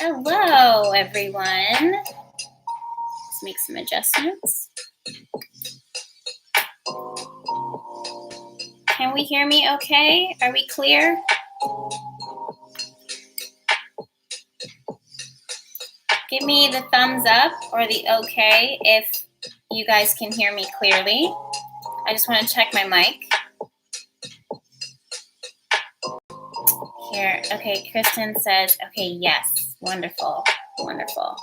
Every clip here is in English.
Hello, everyone. Let's make some adjustments. Can we hear me okay? Are we clear? Give me the thumbs up or the okay if you guys can hear me clearly. I just want to check my mic. Here, okay, Kristen says, okay, yes, wonderful, wonderful.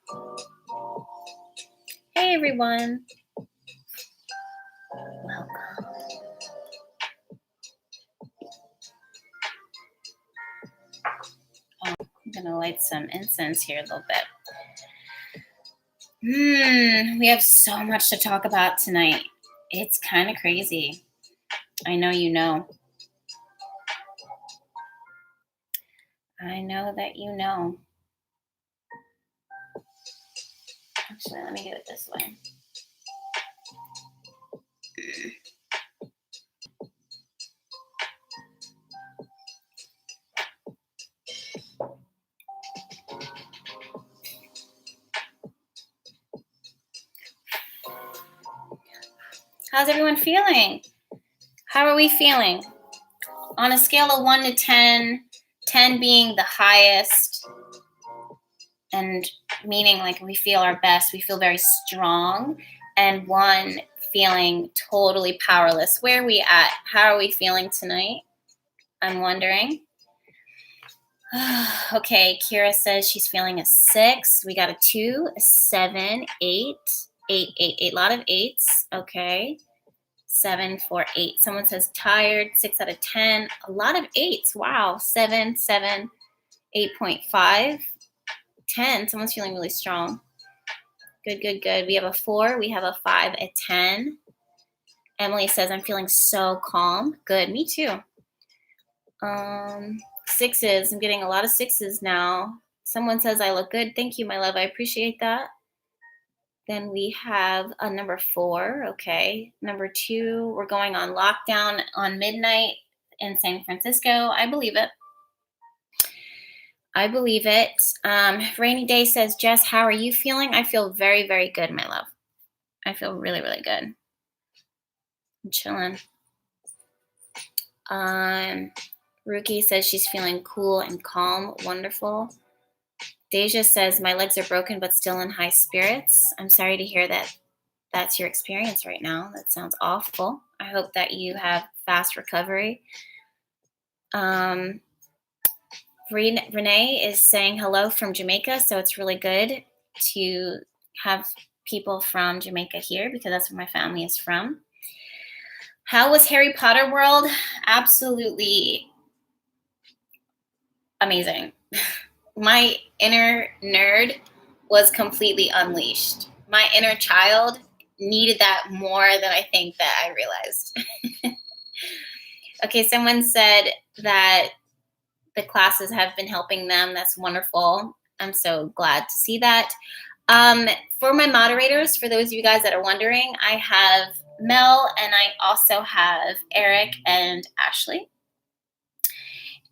Wonderful. Hey, everyone. Welcome. Oh, I'm going to light some incense here a little bit. We have so much to talk about tonight. It's kind of crazy. I know you know. I know that you know. Actually, let me do it this way. How's everyone feeling? How are we feeling? On a scale of 1 to 10, 10 being the highest, and meaning like we feel our best, we feel very strong, and 1 feeling totally powerless. Where are we at? How are we feeling tonight? I'm wondering. Okay, Kira says she's feeling a 6. We got a 2, a 7, 8, 8, 8, 8. A lot of 8s. Okay. 7, 4, 8. Someone says tired. 6 out of 10. A lot of 8s. Wow. 7, 7, 8.5, 10. Someone's feeling really strong. Good, good, good. We have a 4. We have a 5, a 10. Emily says I'm feeling so calm. Good. Me too. 6s. I'm getting a lot of 6s now. Someone says I look good. Thank you, my love. I appreciate that. Then we have a number 4. Okay. Number 2, we're going on lockdown on midnight in San Francisco. I believe it. I believe it. Rainy Day says, Jess, how are you feeling? I feel very, very good, my love. I feel really, really good. I'm chilling. Ruki says she's feeling cool and calm. Wonderful. Deja says, my legs are broken but still in high spirits. I'm sorry to hear that that's your experience right now. That sounds awful. I hope that you have fast recovery. Renee is saying hello from Jamaica, so it's really good to have people from Jamaica here because that's where my family is from. How was Harry Potter World? Absolutely amazing. My inner nerd was completely unleashed. My inner child needed that more than I think that I realized. Okay, someone said that the classes have been helping them. That's wonderful. I'm so glad to see that. For my moderators, for those of you guys that are wondering, I have Mel and I also have Eric and Ashley.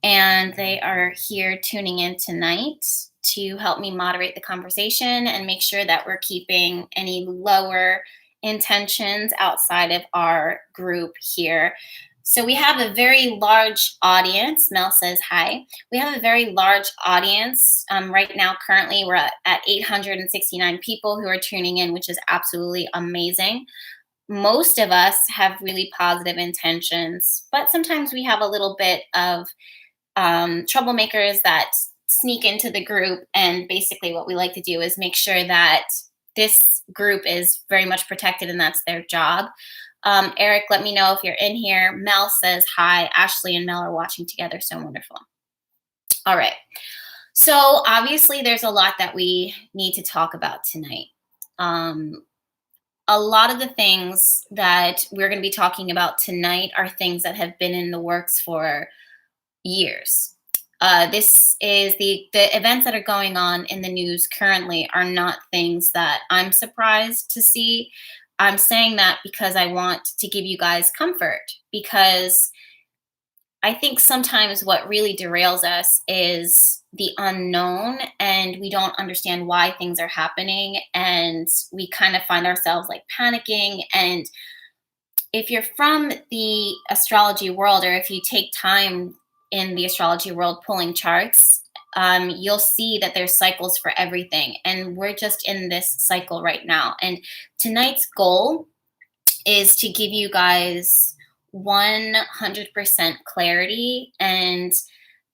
And they are here tuning in tonight to help me moderate the conversation and make sure that we're keeping any lower intentions outside of our group here. So we have a very large audience. Mel says hi. We have a very large audience. Right now, currently, we're at 869 people who are tuning in, which is absolutely amazing. Most of us have really positive intentions, but sometimes we have a little bit of troublemakers that sneak into the group, and basically what we like to do is make sure that this group is very much protected, and that's their job. Eric, let me know if you're in here. Mel says hi. Ashley and Mel are watching together. So wonderful. All right. So obviously there's a lot that we need to talk about tonight. A lot of the things that we're going to be talking about tonight are things that have been in the works for years. This is the events that are going on in the news currently are not things that I'm surprised to see. I'm saying that because I want to give you guys comfort, because I think sometimes what really derails us is the unknown, and we don't understand why things are happening, and we kind of find ourselves like panicking. And if you're from the astrology world, or if you take time in the astrology world pulling charts, you'll see that there's cycles for everything. And we're just in this cycle right now. And tonight's goal is to give you guys 100% clarity and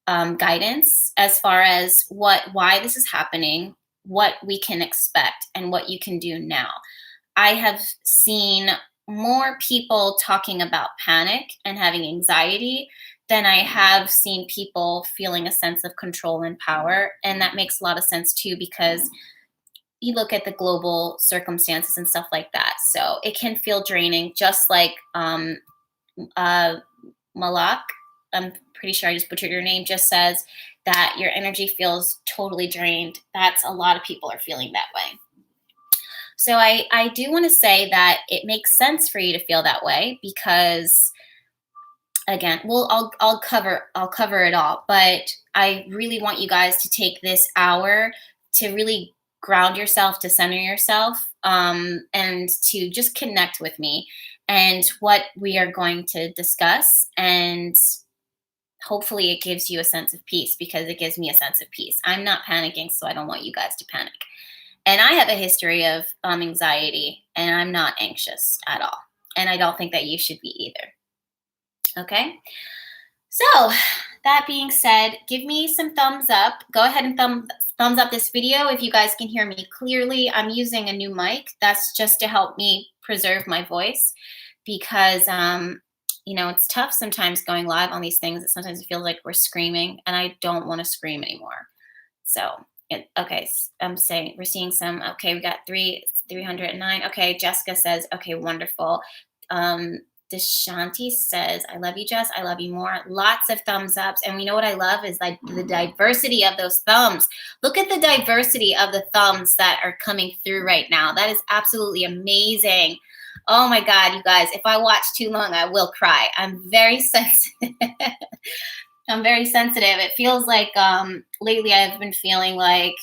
guidance as far as why this is happening, what we can expect, and what you can do now. I have seen more people talking about panic and having anxiety than I have seen people feeling a sense of control and power. And that makes a lot of sense too, because you look at the global circumstances and stuff like that. So it can feel draining, just like Malak, I'm pretty sure I just butchered your name, just says that your energy feels totally drained. That's a lot of people are feeling that way. So I do want to say that it makes sense for you to feel that way, because again, well, I'll cover it all, but I really want you guys to take this hour to really ground yourself, to center yourself, and to just connect with me and what we are going to discuss. And hopefully it gives you a sense of peace, because it gives me a sense of peace. I'm not panicking, so I don't want you guys to panic. And I have a history of anxiety, and I'm not anxious at all. And I don't think that you should be either. Okay? So that being said, give me some thumbs up. Go ahead and thumbs up this video if you guys can hear me clearly. I'm using a new mic. That's just to help me preserve my voice, because it's tough sometimes going live on these things. Sometimes it feels like we're screaming, and I don't want to scream anymore. So okay, I'm saying we're seeing some. Okay, we got 309. Okay, Jessica says, okay, wonderful. Deshanti says, I love you, Jess. I love you more. Lots of thumbs ups. And we know what I love is like the diversity of those thumbs. Look at the diversity of the thumbs that are coming through right now. That is absolutely amazing. Oh my God, you guys, if I watch too long, I will cry. I'm very sensitive. I'm very sensitive. It feels like lately I've been feeling like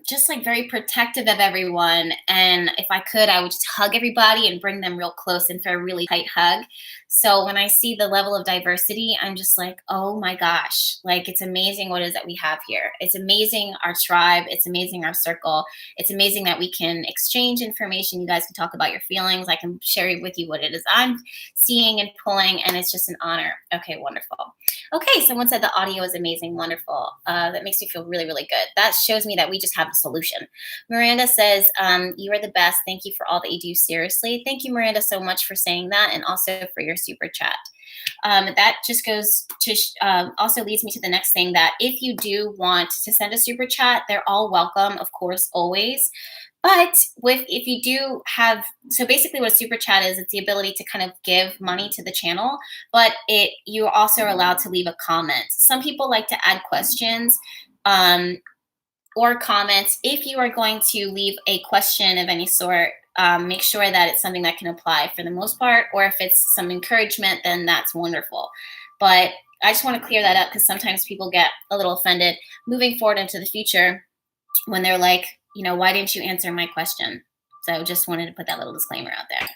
just like very protective of everyone. And if I could, I would just hug everybody and bring them real close and for a really tight hug. So when I see the level of diversity, I'm just like, oh my gosh, like it's amazing what it is that we have here. It's amazing our tribe. It's amazing our circle. It's amazing that we can exchange information. You guys can talk about your feelings. I can share with you what it is I'm seeing and pulling, and it's just an honor. Okay, wonderful. Okay, someone said the audio is amazing, wonderful. That makes me feel really, really good. That shows me that we just have a solution. Miranda says, you are the best. Thank you for all that you do, seriously. Thank you, Miranda, so much for saying that, and also for your super chat. That just goes to also leads me to the next thing, that if you do want to send a super chat, they're all welcome, of course, always. But if you do have, so basically what a super chat is, it's the ability to kind of give money to the channel, but you're also allowed to leave a comment. Some people like to add questions or comments. If you are going to leave a question of any sort, make sure that it's something that can apply for the most part, or if it's some encouragement, then that's wonderful. But I just want to clear that up, because sometimes people get a little offended moving forward into the future when they're like, why didn't you answer my question? So just wanted to put that little disclaimer out there.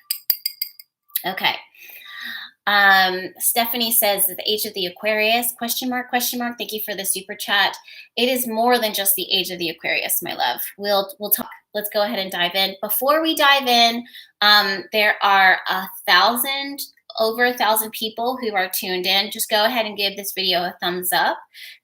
Okay. Stephanie says, the age of the Aquarius, question mark. Thank you for the super chat. It is more than just the age of the Aquarius, my love. We'll talk. Let's go ahead and dive in. Before we dive in, there are over 1,000 people who are tuned in. Just go ahead and give this video a thumbs up.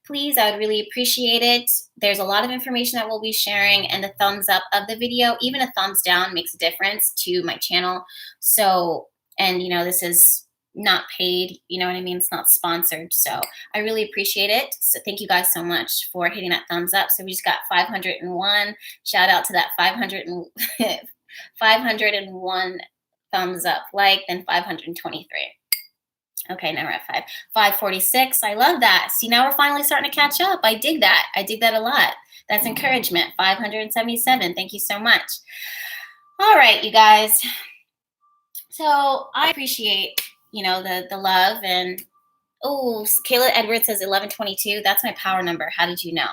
Please, I would really appreciate it. There's a lot of information that we'll be sharing, and the thumbs up of the video, even a thumbs down, makes a difference to my channel. So, and this is not paid, you know what I mean? It's not sponsored. So I really appreciate it. So thank you guys so much for hitting that thumbs up. So we just got 501. Shout out to that 501 thumbs up, then 523. Okay, now we're at 546. I love that. See, now we're finally starting to catch up. I dig that. I dig that a lot. That's encouragement. 577. Thank you so much. All right, you guys. So I appreciate the love. And oh, Kayla Edwards says 1122. That's my power number. How did you know?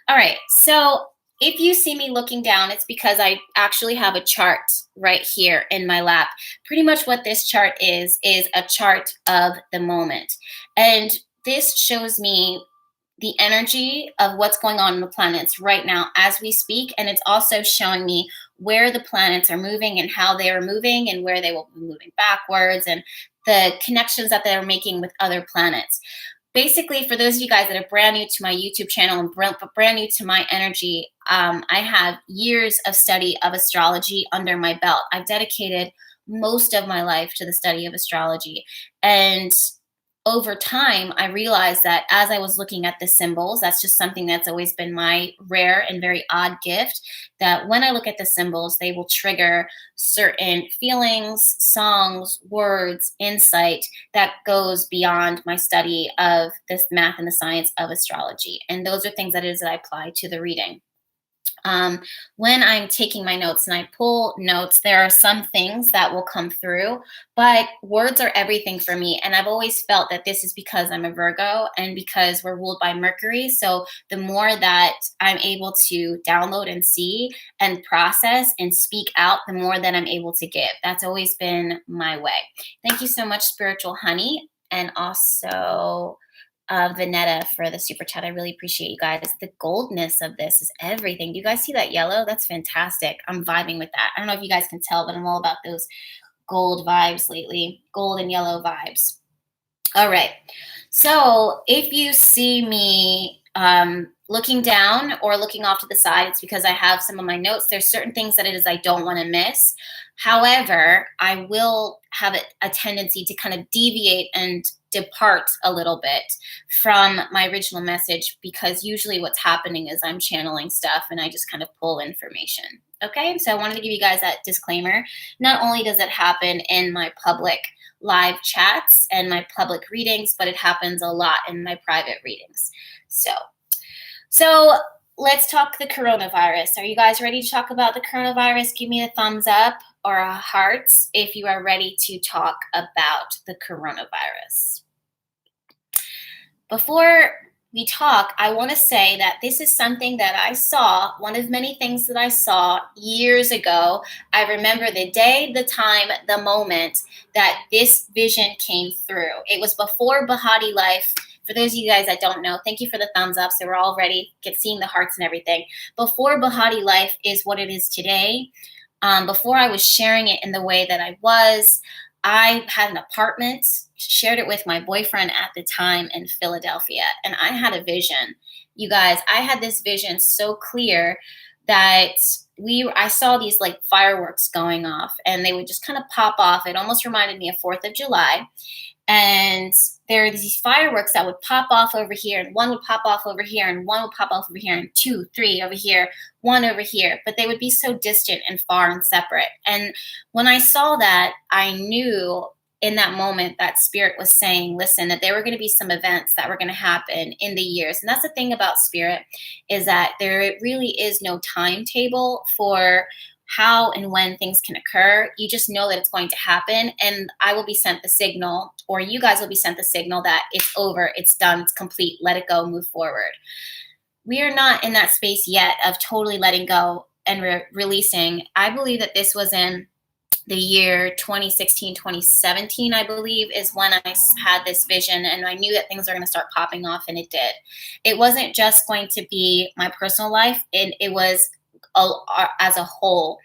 All right. So if you see me looking down, it's because I actually have a chart right here in my lap. Pretty much what this chart is a chart of the moment. And this shows me the energy of what's going on in the planets right now as we speak. And it's also showing me where the planets are moving and how they are moving and where they will be moving backwards and the connections that they're making with other planets. Basically, for those of you guys that are brand new to my YouTube channel and brand new to my energy, I have years of study of astrology under my belt. I've dedicated most of my life to the study of astrology. And over time, I realized that as I was looking at the symbols, that's just something that's always been my rare and very odd gift, that when I look at the symbols, they will trigger certain feelings, songs, words, insight that goes beyond my study of this math and the science of astrology. And those are things that I apply to the reading. When I'm taking my notes and I pull notes, there are some things that will come through, but words are everything for me. And I've always felt that this is because I'm a Virgo and because we're ruled by Mercury. So the more that I'm able to download and see and process and speak out, the more that I'm able to give. That's always been my way. Thank you so much, Spiritual Honey. And also Vanetta for the super chat. I really appreciate you guys. The goldness of this is everything. Do you guys see that yellow? That's fantastic. I'm vibing with that. I don't know if you guys can tell, but I'm all about those gold vibes lately. Gold and yellow vibes. All right. So if you see me looking down or looking off to the side, it's because I have some of my notes. There's certain things that it is I don't want to miss. However, I will have a tendency to kind of deviate and depart a little bit from my original message, because usually what's happening is I'm channeling stuff and I just kind of pull information. Okay, so I wanted to give you guys that disclaimer. Not only does it happen in my public live chats and my public readings, but it happens a lot in my private readings. So let's talk the coronavirus. Are you guys ready to talk about the coronavirus? Give me a thumbs up or a hearts if you are ready to talk about the coronavirus. Before we talk, I want to say that this is something that I saw, one of many things that I saw years ago. I remember the day, the time, the moment that this vision came through. It was before Bahati Life. For those of you guys that don't know, thank you for the thumbs up. So we're all ready, seeing the hearts and everything. Before Bahati Life is what it is today. Before I was sharing it in the way that I was, I had an apartment, shared it with my boyfriend at the time in Philadelphia, and I had a vision. You guys, I had this vision so clear that I saw these like fireworks going off, and they would just kind of pop off. It almost reminded me of 4th of July. And there are these fireworks that would pop off over here, and one would pop off over here, and one would pop off over here, and 2, 3 over here, 1 over here. But they would be so distant and far and separate. And when I saw that, I knew in that moment that Spirit was saying, listen, that there were going to be some events that were going to happen in the years. And that's the thing about Spirit, is that there really is no timetable for how and when things can occur. You just know that it's going to happen, and I will be sent the signal, or you guys will be sent the signal that it's over, it's done, it's complete, let it go, move forward. We are not in that space yet of totally letting go and releasing. I believe that this was in the year 2016, 2017, I believe, is when I had this vision, and I knew that things were going to start popping off, and it did. It wasn't just going to be my personal life, and it was as a whole.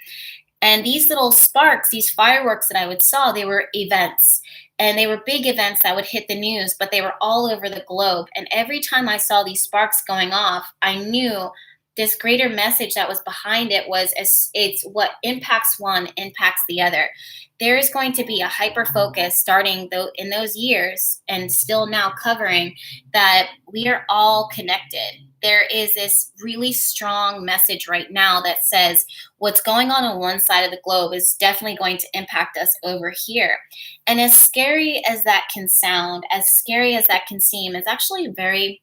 And these little sparks, these fireworks that I would saw, they were events, and they were big events that would hit the news, but they were all over the globe. And every time I saw these sparks going off, I knew this greater message that was behind it was it's what impacts one impacts the other. There is going to be a hyper focus starting in those years and still now covering that we are all connected. There is this really strong message right now that says what's going on one side of the globe is definitely going to impact us over here. And as scary as that can sound, as scary as that can seem, it's actually very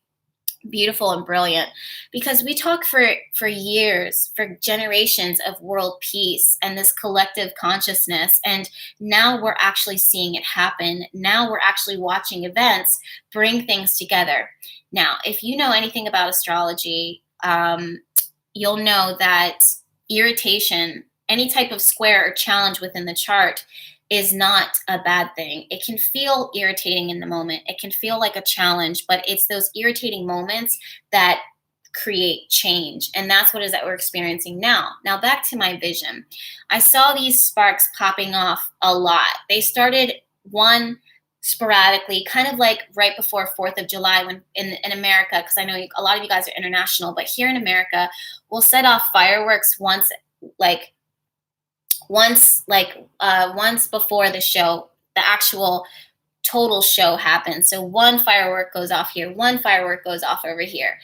beautiful and brilliant, because we talk for years, for generations, of world peace and this collective consciousness, and now we're actually seeing it happen. Now we're actually watching events bring things together. Now, if you know anything about astrology, you'll know that irritation, any type of square or challenge within the chart, is not a bad thing. It can feel irritating in the moment. It can feel like a challenge, but it's those irritating moments that create change. And that's what it is that we're experiencing now. Now, back to my vision. I saw these sparks popping off a lot. They started one sporadically, kind of like right before 4th of July when in America, because I know a lot of you guys are international, but here in America, we'll set off fireworks like once before the show, the actual total show happens. So one firework goes off here, one firework goes off over here.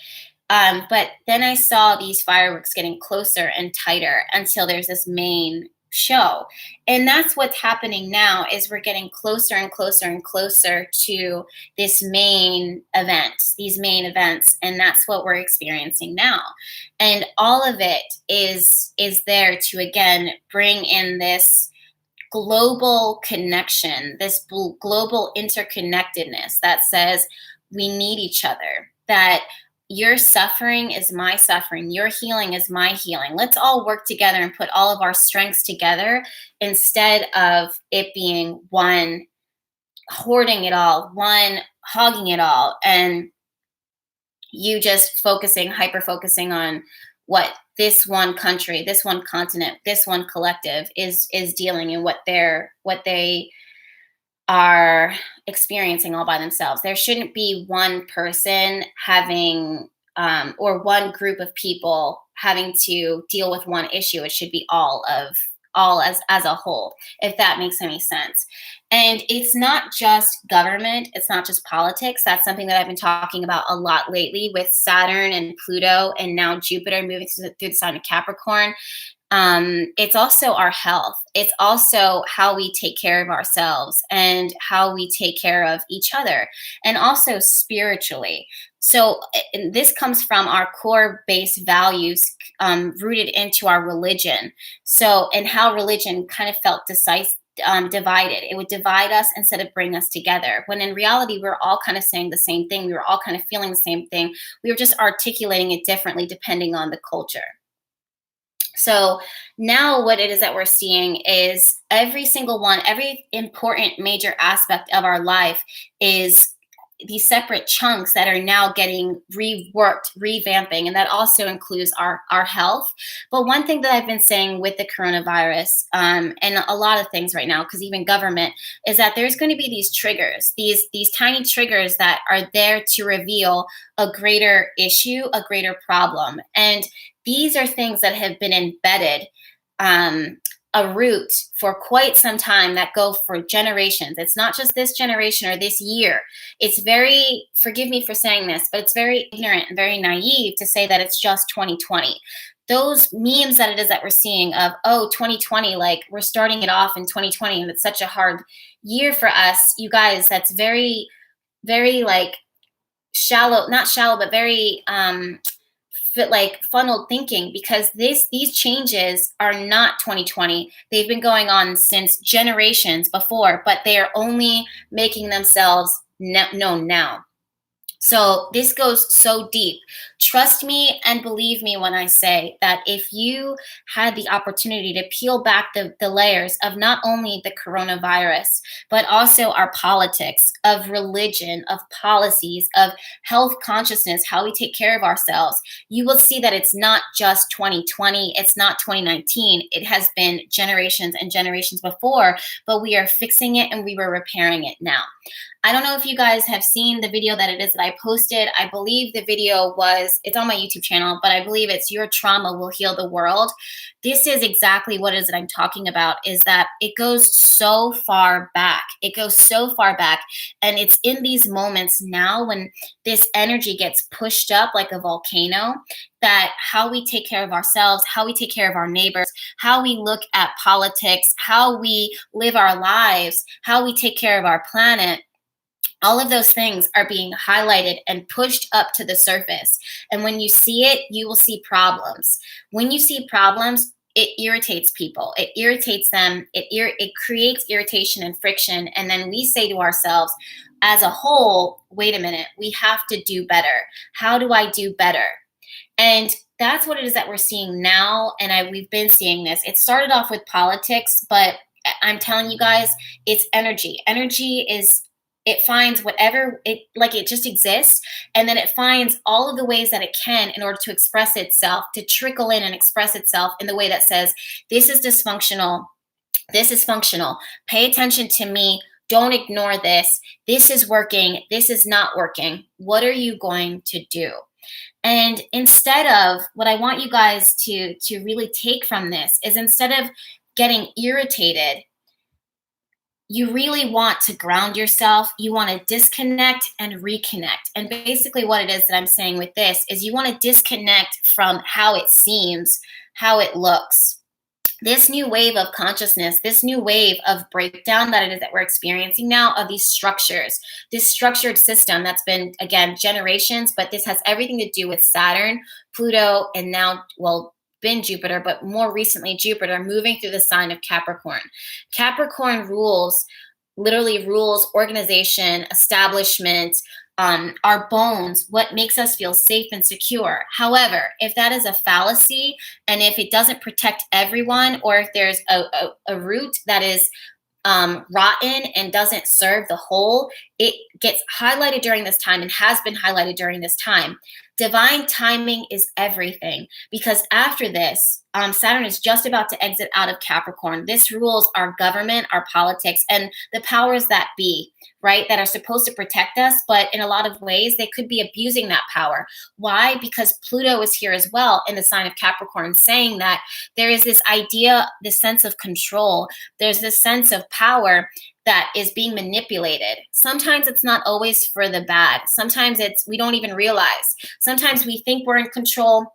But then I saw these fireworks getting closer and tighter until there's this main show. And that's what's happening now, is we're getting closer and closer and closer to these main events. And that's what we're experiencing now. And all of it is there to, again, bring in this global connection, this global interconnectedness that says we need each other, that your suffering is my suffering. Your healing is my healing. Let's all work together and put all of our strengths together, instead of it being one hoarding it all, one hogging it all, and you just hyper focusing on what this one country, this one continent, this one collective is dealing, and what they are experiencing all by themselves. There shouldn't be one person having, or one group of people having to deal with one issue. It should be all as a whole, if that makes any sense. And it's not just government. It's not just politics. That's something that I've been talking about a lot lately with Saturn and Pluto, and now Jupiter moving through the sign of Capricorn. It's also our health. It's also how we take care of ourselves and how we take care of each other, and also spiritually. So this comes from our core base values, rooted into our religion. So, and how religion kind of felt divided. It would divide us instead of bring us together, when in reality, we're all kind of saying the same thing. We were all kind of feeling the same thing. We were just articulating it differently depending on the culture. So now what it is that we're seeing is every important major aspect of our life is these separate chunks that are now getting reworked, revamping, and that also includes our health. But one thing that I've been saying with the coronavirus, and a lot of things right now, because even government, is that there's going to be these triggers, these tiny triggers that are there to reveal a greater issue, a greater problem. And these are things that have been embedded, a root for quite some time, that go for generations. It's not just this generation or this year. It's very, forgive me for saying this, but it's very ignorant and very naive to say that it's just 2020. Those memes that it is that we're seeing of, 2020, like we're starting it off in 2020 and it's such a hard year for us, you guys, that's very, very like shallow, not shallow, but very, like funneled thinking, because these changes are not 2020. They've been going on since generations before, but they are only making themselves known now. So this goes so deep. Trust me and believe me when I say that if you had the opportunity to peel back the layers of not only the coronavirus, but also our politics, of religion, of policies, of health consciousness, how we take care of ourselves, you will see that it's not just 2020, it's not 2019. It has been generations and generations before, but we are fixing it and we were repairing it now. I don't know if you guys have seen the video that it is that I posted. I believe the video it's on my YouTube channel, but I believe it's Your Trauma Will Heal the World. This is exactly what it is that I'm talking about, is that it goes so far back. It goes so far back. And it's in these moments now when this energy gets pushed up like a volcano, that how we take care of ourselves, how we take care of our neighbors, how we look at politics, how we live our lives, how we take care of our planet, All of those things are being highlighted and pushed up to the surface. And when you see it, you will see problems. When you see problems, it irritates people. It irritates them. It creates irritation and friction. And then we say to ourselves, as a whole, wait a minute, we have to do better. How do I do better? And that's what it is that we're seeing now. And we've been seeing this. It started off with politics, but I'm telling you guys, it's energy. Energy is, it finds whatever it just exists, and then it finds all of the ways that it can in order to express itself, to trickle in and express itself in the way that says, this is dysfunctional, this is functional, pay attention to me, don't ignore this, this is working, this is not working, what are you going to do? And instead of, what I want you guys to really take from this is, instead of getting irritated, you really want to ground yourself. You want to disconnect and reconnect. And basically what it is that I'm saying with this is, you want to disconnect from how it seems, how it looks. This new wave of consciousness, this new wave of breakdown that it is that we're experiencing now, of these structures, this structured system that's been, again, generations, but this has everything to do with Saturn, Pluto, and now, well, been Jupiter, but more recently Jupiter moving through the sign of Capricorn. Capricorn literally rules organization, establishment, our bones, what makes us feel safe and secure. However, if that is a fallacy, and if it doesn't protect everyone, or if there's a root that is rotten and doesn't serve the whole, it gets highlighted during this time, and has been highlighted during this time. Divine timing is everything, because after this, Saturn is just about to exit out of Capricorn. This rules our government, our politics, and the powers that be, right, that are supposed to protect us, but in a lot of ways, they could be abusing that power. Why? Because Pluto is here as well in the sign of Capricorn, saying that there is this idea, this sense of control, there's this sense of power that is being manipulated. Sometimes it's not always for the bad. Sometimes we don't even realize. Sometimes we think we're in control.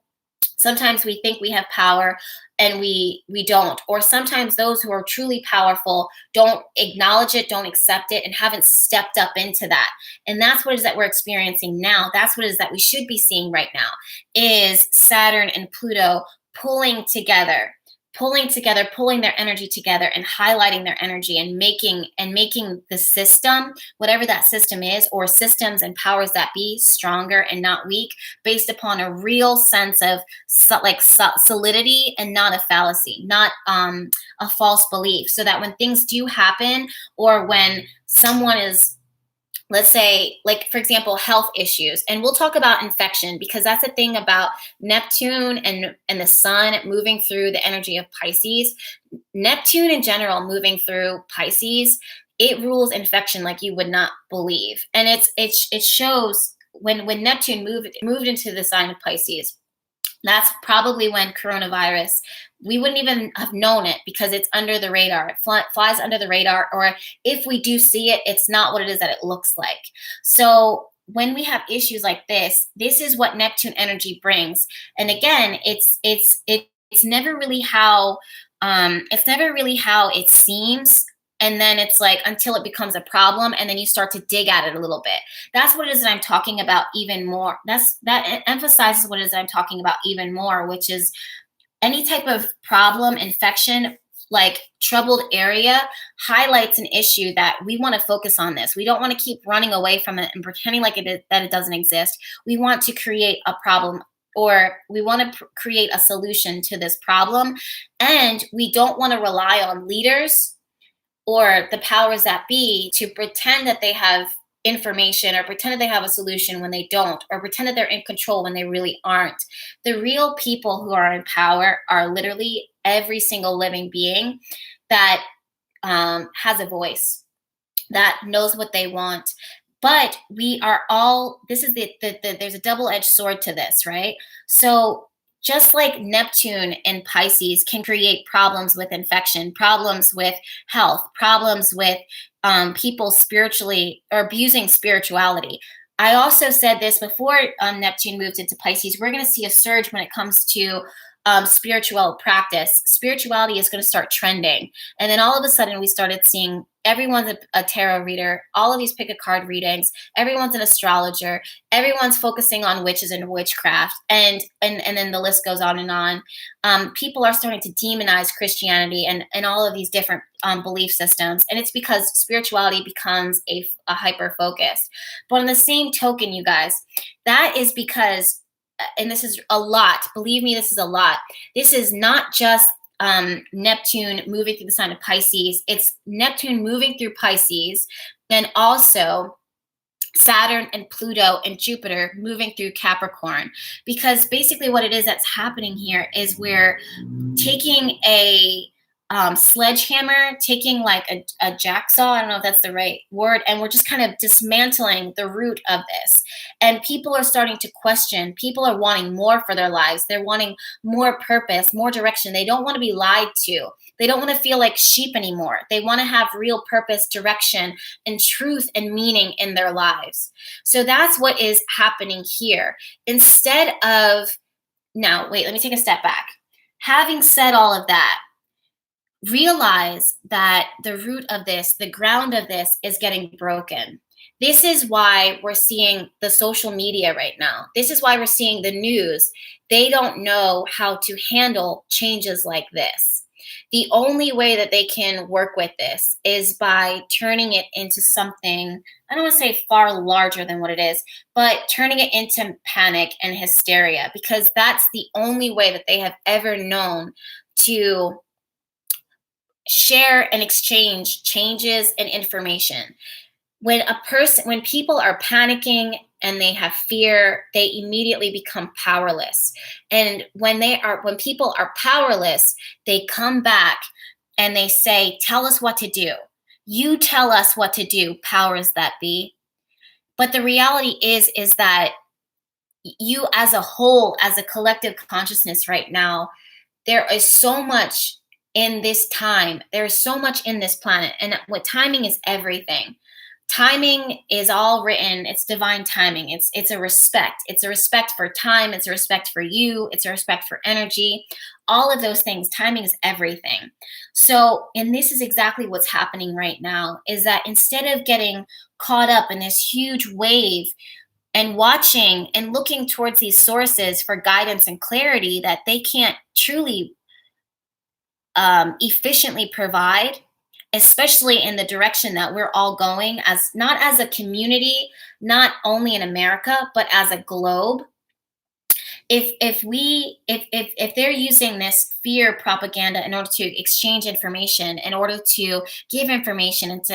Sometimes we think we have power and we don't. Or sometimes those who are truly powerful don't acknowledge it, don't accept it, and haven't stepped up into that. And that's what it is that we're experiencing now. That's what it is that we should be seeing right now, is Saturn and Pluto pulling their energy together, and highlighting their energy, and making the system, whatever that system is, or systems and powers that be, stronger and not weak, based upon a real sense of solidity, and not a fallacy, not a false belief. So that when things do happen, or when someone is, let's say, like, for example, health issues, and we'll talk about infection, because that's the thing about Neptune and the sun moving through the energy of Pisces. Neptune in general moving through Pisces, it rules infection like you would not believe. And it shows when Neptune moved into the sign of Pisces. That's probably when coronavirus, we wouldn't even have known it, because it's under the radar. It flies under the radar, or if we do see it, it's not what it is that it looks like. So when we have issues like this is what Neptune energy brings. And again, it's never really how it seems. And then it's like, until it becomes a problem, and then you start to dig at it a little bit. That's what it is that I'm talking about even more. That emphasizes what it is that I'm talking about even more, which is any type of problem, infection, like troubled area, highlights an issue that we want to focus on this. We don't want to keep running away from it and pretending like that it doesn't exist. We want to create a problem, or we want to create a solution to this problem. And we don't want to rely on leaders or the powers that be to pretend that they have information, or pretend that they have a solution when they don't, or pretend that they're in control when they really aren't. The real people who are in power are literally every single living being that has a voice, that knows what they want. But we are all, this is there's a double-edged sword to this, right? So just like Neptune and Pisces can create problems with infection, problems with health, problems with people spiritually, or abusing spirituality. I also said this before Neptune moved into Pisces, we're going to see a surge when it comes to spiritual practice. Spirituality is going to start trending. And then all of a sudden we started seeing everyone's a tarot reader. All of these pick a card readings. Everyone's an astrologer. Everyone's focusing on witches and witchcraft, and then the list goes on and on. People are starting to demonize Christianity and all of these different belief systems, and it's because spirituality becomes a hyper focus. But on the same token, you guys, that is because, and this is a lot. Believe me, this is a lot. This is not just Neptune moving through the sign of Pisces. It's Neptune moving through Pisces, and also Saturn and Pluto and Jupiter moving through Capricorn. Because basically what it is that's happening here is we're taking a sledgehammer, taking like a jacksaw, I don't know if that's the right word, and we're just kind of dismantling the root of this. And people are starting to question. People are wanting more for their lives. They're wanting more purpose, more direction. They don't want to be lied to. They don't want to feel like sheep anymore. They want to have real purpose, direction, and truth and meaning in their lives. So that's what is happening here. Instead of, now, wait, let me take a step back. Having said all of that, realize that the root of this, the ground of this, is getting broken. This is why we're seeing the social media right now. This is why we're seeing the news. They don't know how to handle changes like this. The only way that they can work with this is by turning it into something, I don't want to say far larger than what it is, but turning it into panic and hysteria, because that's the only way that they have ever known to share and exchange changes and information. When people are panicking and they have fear, they immediately become powerless. And when people are powerless, they come back and they say, tell us what to do. You tell us what to do, powers that be. But the reality is that you as a whole, as a collective consciousness right now, there is so much in this time. There's so much in this planet. And what timing is everything. Timing is all written. It's divine timing. It's a respect. It's a respect for time. It's a respect for you. It's a respect for energy. All of those things. Timing is everything. So, and this is exactly what's happening right now, is that instead of getting caught up in this huge wave and watching and looking towards these sources for guidance and clarity that they can't truly efficiently provide, especially in the direction that we're all going, as not as a community, not only in America, but as a globe. If they're using this fear propaganda in order to exchange information, in order to give information, and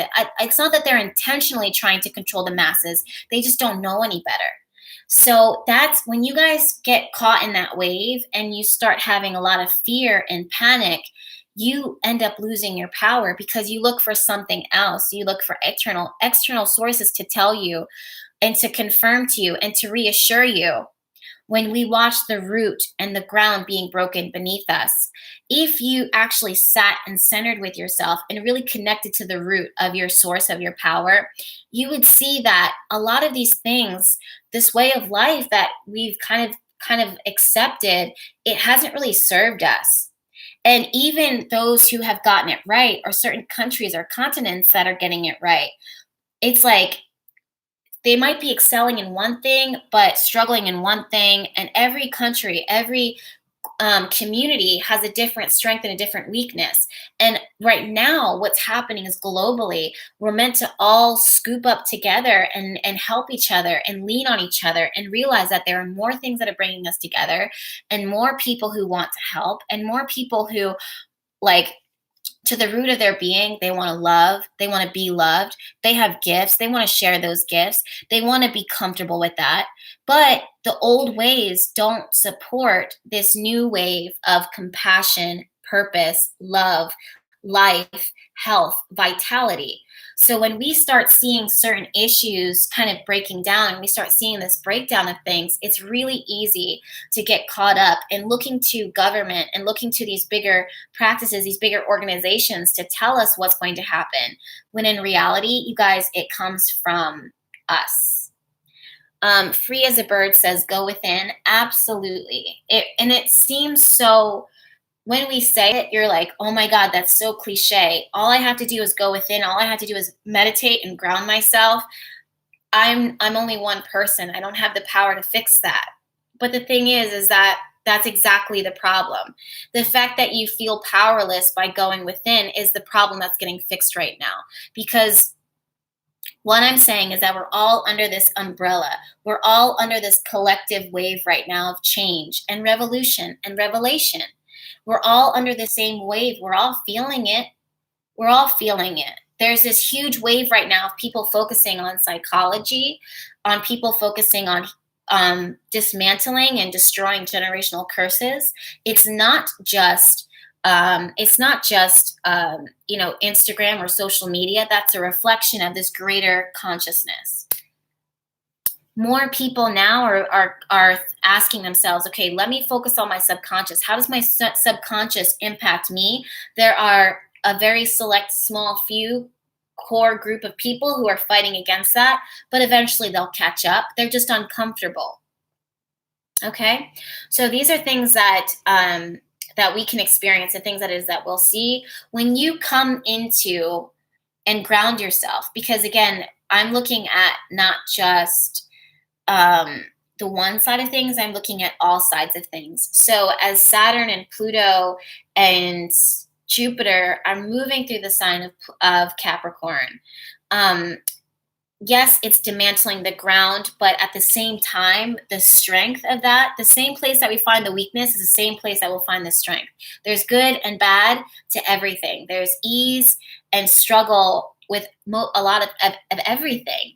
it's not that they're intentionally trying to control the masses, they just don't know any better. So that's when you guys get caught in that wave and you start having a lot of fear and panic, you end up losing your power because you look for something else. You look for external sources to tell you and to confirm to you and to reassure you. When we watch the root and the ground being broken beneath us, if you actually sat and centered with yourself and really connected to the root of your source of your power, you would see that a lot of these things, this way of life that we've kind of accepted, it hasn't really served us. And even those who have gotten it right, or certain countries or continents that are getting it right, it's like they might be excelling in one thing, but struggling in one thing. And every country, every community has a different strength and a different weakness. And right now, what's happening is globally, we're meant to all scoop up together and help each other and lean on each other and realize that there are more things that are bringing us together, and more people who want to help, and more people who, like, to the root of their being, they want to love, they want to be loved, they have gifts, they want to share those gifts, they want to be comfortable with that. But the old ways don't support this new wave of compassion, purpose, love, life, health, vitality. So when we start seeing certain issues kind of breaking down, and we start seeing this breakdown of things, it's really easy to get caught up in looking to government and looking to these bigger practices, these bigger organizations to tell us what's going to happen. When in reality, you guys, it comes from us. Free as a Bird says, go within. Absolutely. And it seems so when we say it, you're like, oh my God, that's so cliche. All I have to do is go within. All I have to do is meditate and ground myself. I'm only one person. I don't have the power to fix that. But the thing is that that's exactly the problem. The fact that you feel powerless by going within is the problem that's getting fixed right now. Because what I'm saying is that we're all under this umbrella. We're all under this collective wave right now of change and revolution and revelation. We're all under the same wave. We're all feeling it. We're all feeling it. There's this huge wave right now of people focusing on psychology, on people focusing on dismantling and destroying generational curses. It's not just Instagram or social media. That's a reflection of this greater consciousness. More people now are asking themselves, okay, let me focus on my subconscious. How does my subconscious impact me? There are a very select, small few core group of people who are fighting against that, but eventually they'll catch up. They're just uncomfortable. Okay, so these are things that that we can experience, the things that we'll see when you come into and ground yourself. Because again, I'm looking at not just the one side of things, I'm looking at all sides of things. So as Saturn and Pluto and Jupiter are moving through the sign of Capricorn, yes, it's dismantling the ground, but at the same time, the strength of that, the same place that we find the weakness is the same place that we'll find the strength. There's good and bad to everything. There's ease and struggle with a lot of everything.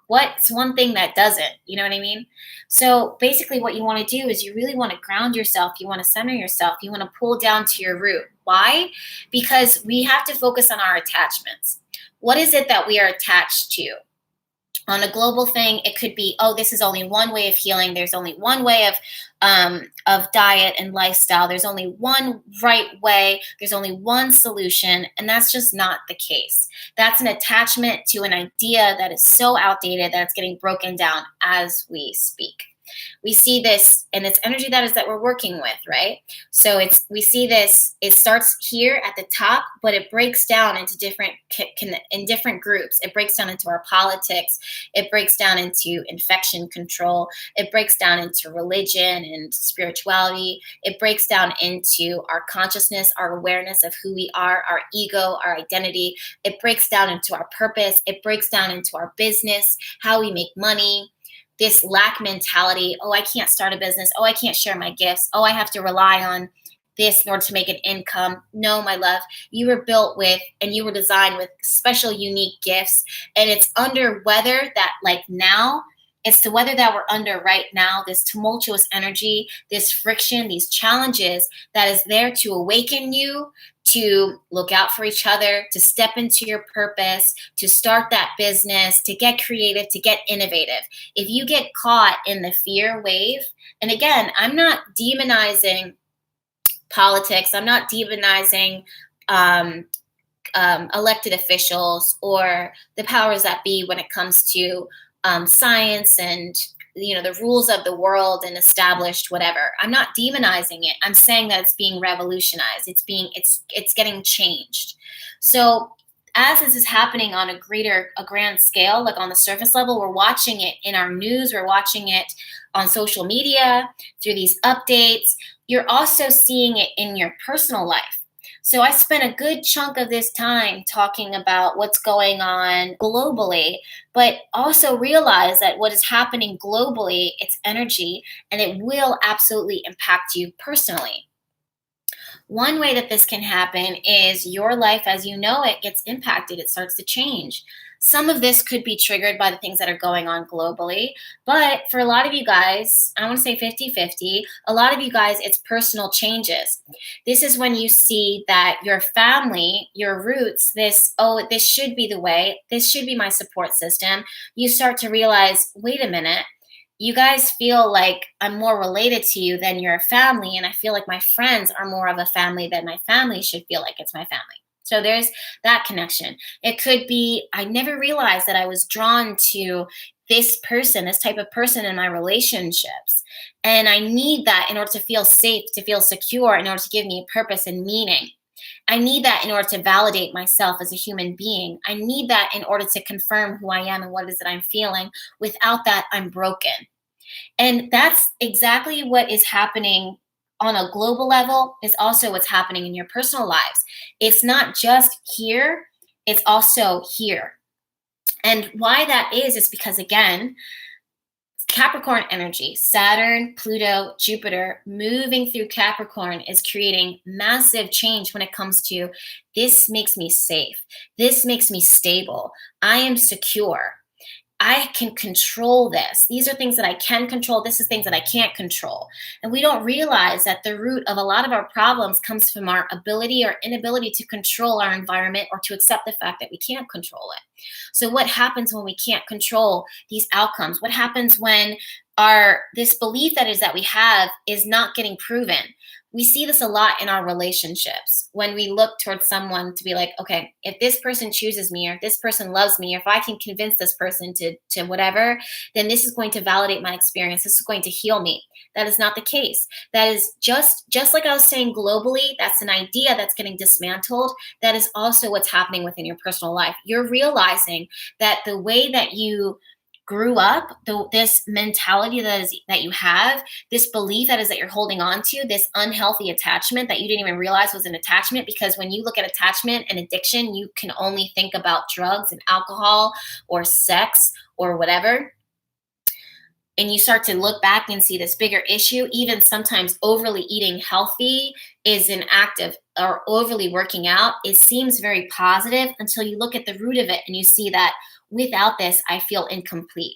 What's one thing that doesn't? You know what I mean? So basically what you want to do is you really want to ground yourself. You want to center yourself. You want to pull down to your root. Why? Because we have to focus on our attachments. What is it that we are attached to? On a global thing, it could be, oh, this is only one way of healing. There's only one way of diet and lifestyle. There's only one right way. There's only one solution. And that's just not the case. That's an attachment to an idea that is so outdated that it's getting broken down as we speak. We see this, and it's energy that we're working with, right? So we see this, it starts here at the top, but it breaks down into different groups. It breaks down into our politics. It breaks down into infection control. It breaks down into religion and spirituality. It breaks down into our consciousness, our awareness of who we are, our ego, our identity. It breaks down into our purpose. It breaks down into our business, how we make money. This lack mentality, oh, I can't start a business. Oh, I can't share my gifts. Oh, I have to rely on this in order to make an income. No, my love, you were built with and you were designed with special, unique gifts. And it's under weather that like now, it's the weather that we're under right now, this tumultuous energy, this friction, these challenges that is there to awaken you, to look out for each other, to step into your purpose, to start that business, to get creative, to get innovative. If you get caught in the fear wave, and again, I'm not demonizing politics, I'm not demonizing elected officials or the powers that be when it comes to science and the rules of the world and established whatever. I'm not demonizing it. I'm saying that it's being revolutionized. It's getting changed. So as this is happening on a grand scale, like on the surface level, we're watching it in our news, we're watching it on social media through these updates. You're also seeing it in your personal life. So I spent a good chunk of this time talking about what's going on globally, but also realize that what is happening globally, it's energy, and it will absolutely impact you personally. One way that this can happen is your life as you know it gets impacted. It starts to change. Some of this could be triggered by the things that are going on globally. But for a lot of you guys, I want to say 50-50, a lot of you guys, it's personal changes. This is when you see that your family, your roots, this should be the way, this should be my support system. You start to realize, wait a minute, you guys feel like I'm more related to you than your family. And I feel like my friends are more of a family than my family should feel like it's my family. So there's that connection. It could be, I never realized that I was drawn to this person, this type of person in my relationships. And I need that in order to feel safe, to feel secure, in order to give me purpose and meaning. I need that in order to validate myself as a human being. I need that in order to confirm who I am and what it is that I'm feeling. Without that, I'm broken. And that's exactly what is happening on a global level, is also what's happening in your personal lives. It's not just here, it's also here. And why that is because, again, Capricorn energy, Saturn, Pluto, Jupiter moving through Capricorn is creating massive change when it comes to this makes me safe. This makes me stable. I am secure. I can control this. These are things that I can control. This is things that I can't control. And we don't realize that the root of a lot of our problems comes from our ability or inability to control our environment or to accept the fact that we can't control it. So what happens when we can't control these outcomes? What happens when this belief that we have is not getting proven? We see this a lot in our relationships when we look towards someone to be like, okay, if this person chooses me, or if this person loves me, or if I can convince this person to whatever, then this is going to validate my experience. This is going to heal me. That is not the case. That is just like I was saying globally, that's an idea that's getting dismantled. That is also what's happening within your personal life. You're realizing that the way that you grew up, this mentality that you have, this belief that you're holding on to, this unhealthy attachment that you didn't even realize was an attachment, because when you look at attachment and addiction, you can only think about drugs and alcohol or sex or whatever. And you start to look back and see this bigger issue. Even sometimes overly eating healthy is an act of, or overly working out, it seems very positive until you look at the root of it and you see that without this, I feel incomplete.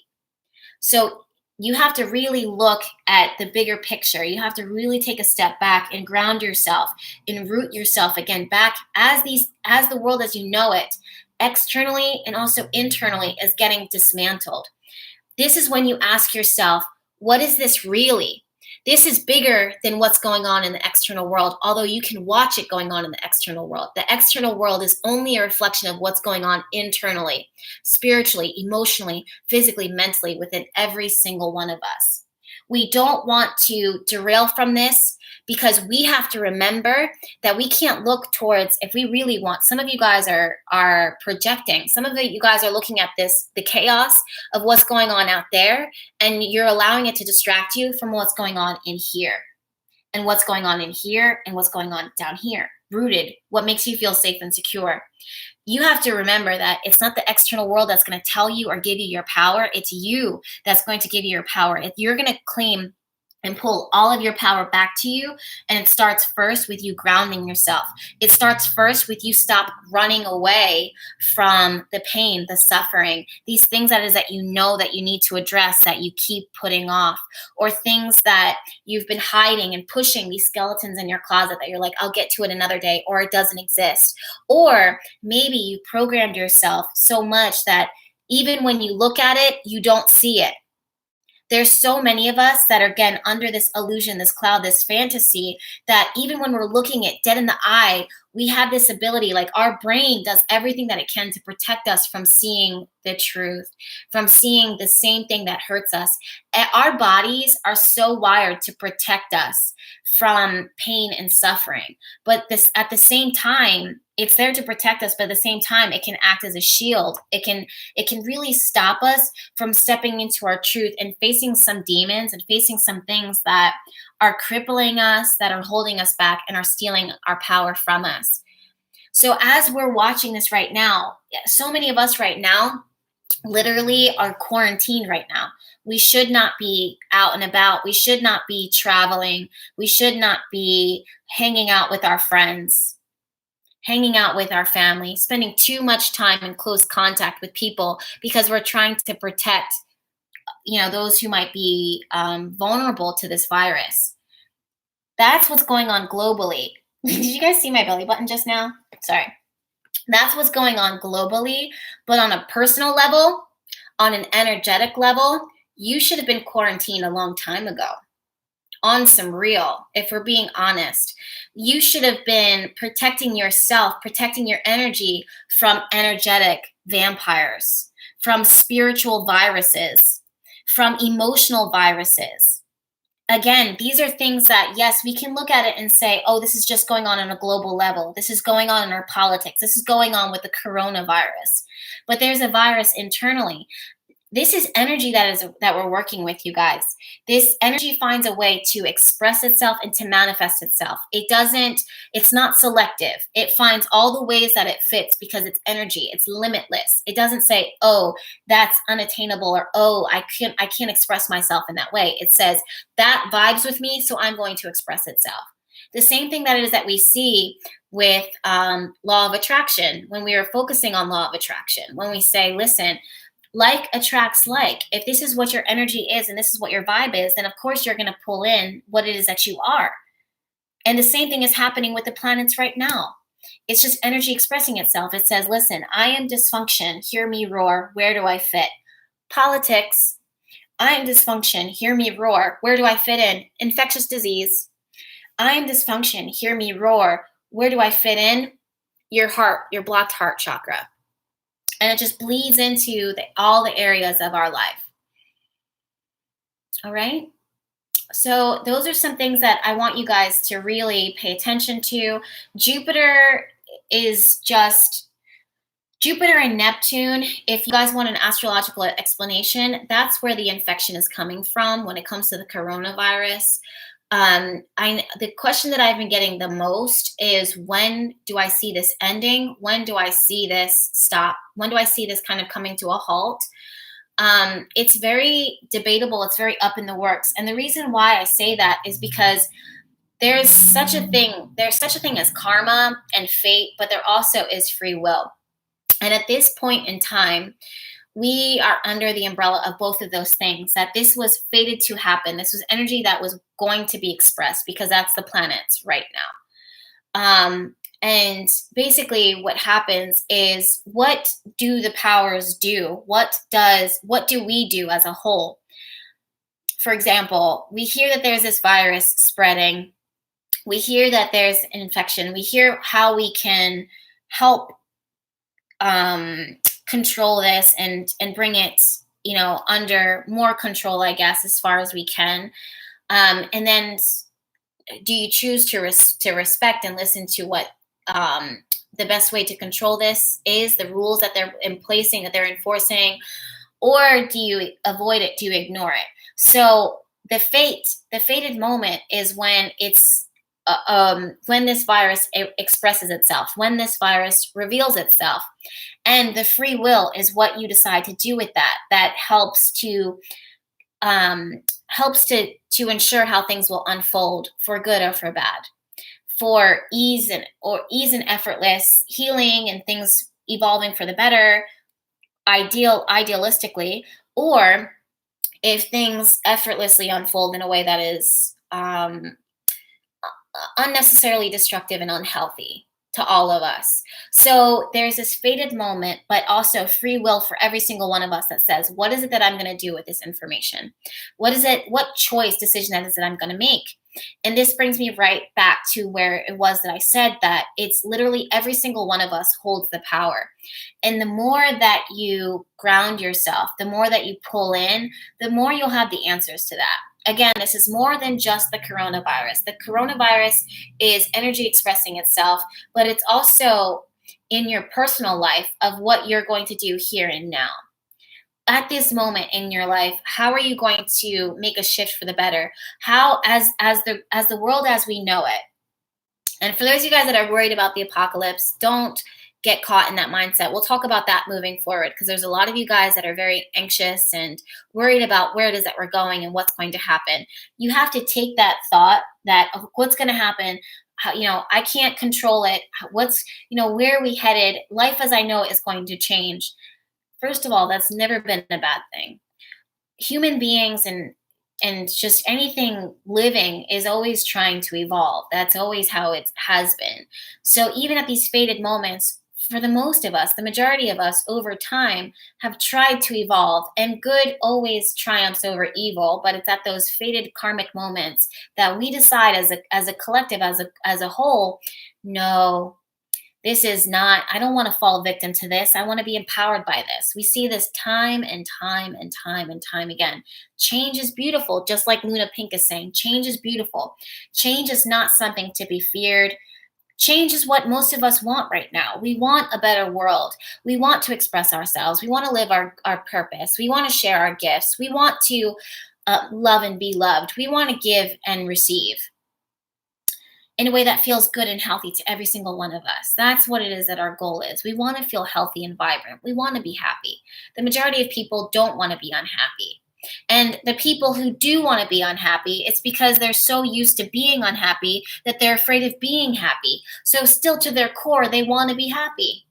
So you have to really look at the bigger picture. You have to really take a step back and ground yourself and root yourself again back as the world as you know it, externally and also internally, is getting dismantled. This is when you ask yourself, what is this really? This is bigger than what's going on in the external world, although you can watch it going on in the external world. The external world is only a reflection of what's going on internally, spiritually, emotionally, physically, mentally, within every single one of us. We don't want to derail from this, because we have to remember that we can't look towards, if we really want, some of you guys are projecting, some of you guys are looking at the chaos of what's going on out there, and you're allowing it to distract you from what's going on in here, and what's going on in here, and what's going on down here, rooted, what makes you feel safe and secure. You have to remember that it's not the external world that's going to tell you or give you your power. It's you that's going to give you your power. If you're going to claim and pull all of your power back to you, and it starts first with you grounding yourself. It starts first with you stop running away from the pain, the suffering, these things that you know that you need to address that you keep putting off, or things that you've been hiding and pushing, these skeletons in your closet that you're like, I'll get to it another day, or it doesn't exist. Or maybe you programmed yourself so much that even when you look at it, you don't see it. There's so many of us that are, again, under this illusion, this cloud, this fantasy, that even when we're looking it dead in the eye, we have this ability, like our brain does everything that it can to protect us from seeing the truth, from seeing the same thing that hurts us. Our bodies are so wired to protect us from pain and suffering. But at the same time, it's there to protect us, but at the same time, it can act as a shield. It can really stop us from stepping into our truth and facing some demons and facing some things that are crippling us, that are holding us back and are stealing our power from us. So as we're watching this right now, so many of us right now literally are quarantined right now. We should not be out and about. We should not be traveling. We should not be hanging out with our friends, hanging out with our family, spending too much time in close contact with people, because we're trying to protect, those who might be vulnerable to this virus. That's what's going on globally. Did you guys see my belly button just now? Sorry. That's what's going on globally. But on a personal level, on an energetic level, you should have been quarantined a long time ago. On some real, if we're being honest, you should have been protecting yourself, protecting your energy from energetic vampires, from spiritual viruses, from emotional viruses. Again, these are things that, yes, we can look at it and say, oh, this is just going on a global level. This is going on in our politics. This is going on with the coronavirus. But there's a virus internally. This is energy that we're working with, you guys. This energy finds a way to express itself and to manifest itself. It's not selective. It finds all the ways that it fits because it's energy. It's limitless. It doesn't say, oh, that's unattainable, or oh, I can't express myself in that way. It says that vibes with me, so I'm going to express itself. The same thing that it is that we see with law of attraction, when we are focusing on law of attraction, when we say, listen, like attracts like. If this is what your energy is and this is what your vibe is, then of course you're going to pull in what it is that you are. And the same thing is happening with the planets right now. It's just energy expressing itself. It says, listen, I am dysfunction. Hear me roar. Where do I fit? Politics. I am dysfunction. Hear me roar. Where do I fit in? Infectious disease. I am dysfunction. Hear me roar. Where do I fit in? Your heart, your blocked heart chakra. And it just bleeds into all the areas of our life. All right? So those are some things that I want you guys to really pay attention to. Jupiter and Neptune, if you guys want an astrological explanation, that's where the infection is coming from when it comes to the coronavirus. The question that I've been getting the most is, when do I see this ending? When do I see this stop? When do I see this kind of coming to a halt? It's very debatable. It's very up in the works. And the reason why I say that is because there's such a thing as karma and fate, but there also is free will. And at this point in time, we are under the umbrella of both of those things, that this was fated to happen. This was energy that was going to be expressed because that's the planets right now. And basically what happens is, what do the powers do? What do we do as a whole? For example, we hear that there's this virus spreading. We hear that there's an infection. We hear how we can help control this and bring it, under more control, I guess, as far as we can. And then do you choose to respect and listen to what the best way to control this is, the rules that they're that they're enforcing, or do you avoid it? Do you ignore it? So the fated moment is when when this virus expresses itself, when this virus reveals itself. And the free will is what you decide to do with that helps to ensure how things will unfold, for good or for bad, for ease and effortless healing and things evolving for the better, idealistically, or if things effortlessly unfold in a way that is unnecessarily destructive and unhealthy to all of us. So there's this fated moment, but also free will for every single one of us that says, what is it that I'm going to do with this information? What decision that is that I'm going to make? And this brings me right back to where it was that I said that it's literally every single one of us holds the power. And the more that you ground yourself, the more that you pull in, the more you'll have the answers to that. Again, this is more than just the coronavirus. The coronavirus is energy expressing itself, but it's also in your personal life of what you're going to do here and now. At this moment in your life, how are you going to make a shift for the better? How, as the world as we know it. And for those of you guys that are worried about the apocalypse, don't get caught in that mindset. We'll talk about that moving forward, because there's a lot of you guys that are very anxious and worried about where it is that we're going and what's going to happen. You have to take that thought that what's going to happen, I can't control it. Where are we headed? Life as I know it is going to change. First of all, that's never been a bad thing. Human beings and just anything living is always trying to evolve. That's always how it has been. So even at these fated moments, for the most of us, the majority of us over time have tried to evolve, and good always triumphs over evil. But it's at those fated karmic moments that we decide as a collective, as a whole, no, This is not, I don't want to fall victim to this. I want to be empowered by this. We see this time and time and time and time again. Change is beautiful, just like Luna Pink is saying. Change is beautiful. Change is not something to be feared. Change is what most of us want right now. We want a better world. We want to express ourselves. We want to live our purpose. We want to share our gifts. We want to love and be loved. We want to give and receive in a way that feels good and healthy to every single one of us. That's what it is that our goal is. We want to feel healthy and vibrant. We want to be happy. The majority of people don't want to be unhappy. And the people who do want to be unhappy, it's because they're so used to being unhappy that they're afraid of being happy. So still to their core, they want to be happy.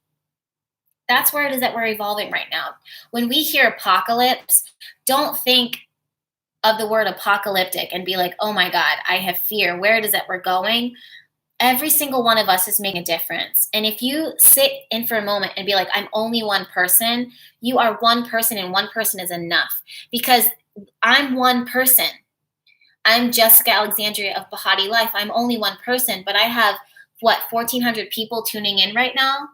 That's where it is that we're evolving right now. When we hear apocalypse, don't think of the word apocalyptic and be like, oh my God, I have fear. Where it is that we're going? Every single one of us is making a difference. And if you sit in for a moment and be like, I'm only one person, you are one person and one person is enough. Because I'm one person. I'm Jessica Alexandria of Bahati Life. I'm only one person, but I have, 1,400 people tuning in right now?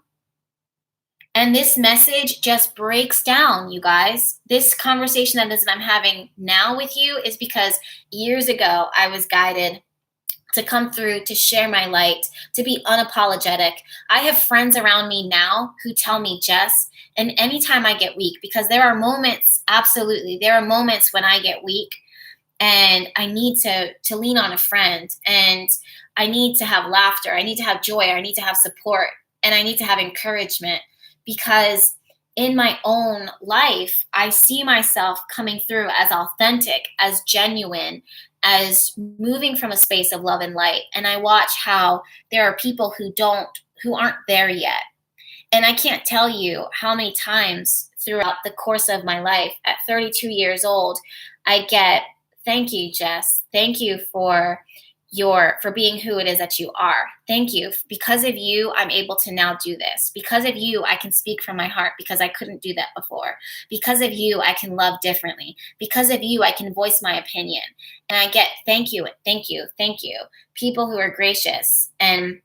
And this message just breaks down, you guys. This conversation that I'm having now with you is because years ago I was guided to come through, to share my light, to be unapologetic. I have friends around me now who tell me, Jess, and anytime I get weak, because there are moments, absolutely, there are moments when I get weak and I need to lean on a friend, and I need to have laughter, I need to have joy, I need to have support, and I need to have encouragement. Because in my own life, I see myself coming through as authentic, as genuine, as moving from a space of love and light. And I watch how there are people who aren't there yet. And I can't tell you how many times throughout the course of my life at 32 years old, I get, thank you, Jess. Thank you for being who it is that you are. Thank you. Because of you, I'm able to now do this. Because of you, I can speak from my heart because I couldn't do that before. Because of you, I can love differently. Because of you, I can voice my opinion. And I get thank you, thank you, thank you. People who are gracious and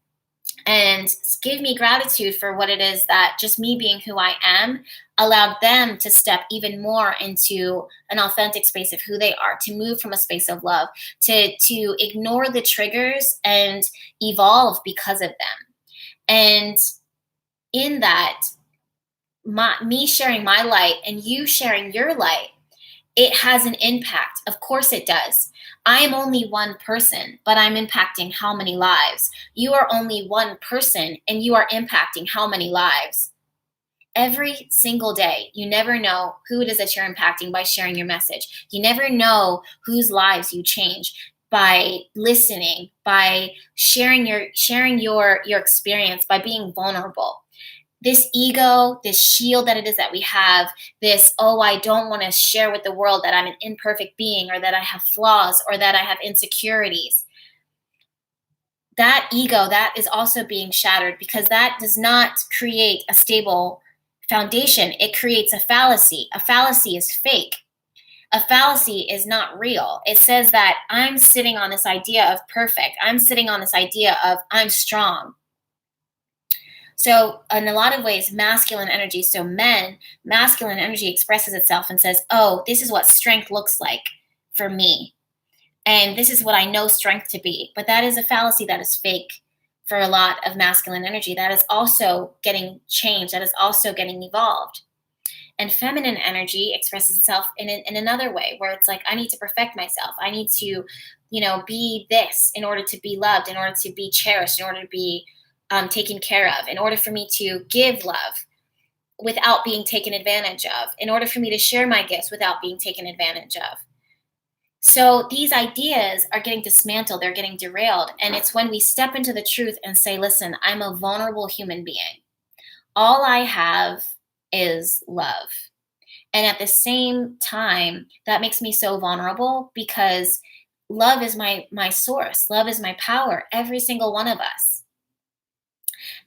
give me gratitude for what it is that just me being who I am allowed them to step even more into an authentic space of who they are, to move from a space of love, to ignore the triggers and evolve because of them. And in that, me sharing my light and you sharing your light, it has an impact. Of course it does. I am only one person, but I'm impacting how many lives? You are only one person and you are impacting how many lives? Every single day. You never know who it is that you're impacting by sharing your message. You never know whose lives you change by listening, by sharing your experience, by being vulnerable. This ego, this shield that it is that we have, this, oh, I don't want to share with the world that I'm an imperfect being, or that I have flaws, or that I have insecurities. That ego, that is also being shattered, because that does not create a stable foundation. It creates a fallacy. A fallacy is fake. A fallacy is not real. It says that I'm sitting on this idea of perfect. I'm sitting on this idea of I'm strong. So in a lot of ways, masculine energy, so men, masculine energy expresses itself and says, oh, this is what strength looks like for me. And this is what I know strength to be. But that is a fallacy, that is fake for a lot of masculine energy. That is also getting changed. That is also getting evolved. And feminine energy expresses itself in another way, where it's like, I need to perfect myself. I need to, be this in order to be loved, in order to be cherished, in order to be taken care of, in order for me to give love without being taken advantage of, in order for me to share my gifts without being taken advantage of. So these ideas are getting dismantled, they're getting derailed. And it's when we step into the truth and say, listen, I'm a vulnerable human being. All I have is love. And at the same time, that makes me so vulnerable, because love is my source. Love is my power, every single one of us.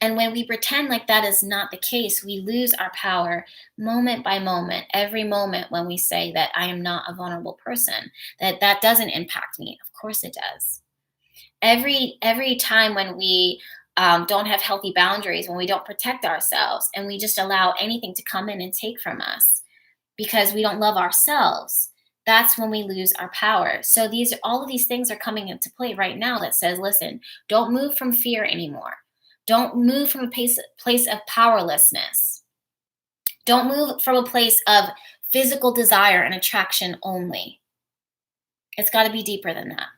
And when we pretend like that is not the case, we lose our power moment by moment, every moment, when we say that I am not a vulnerable person, that doesn't impact me. Of course it does. Every time when we don't have healthy boundaries, when we don't protect ourselves and we just allow anything to come in and take from us because we don't love ourselves, that's when we lose our power. So all of these things are coming into play right now that says, listen, don't move from fear anymore. Don't move from a place of powerlessness. Don't move from a place of physical desire and attraction only. It's got to be deeper than that.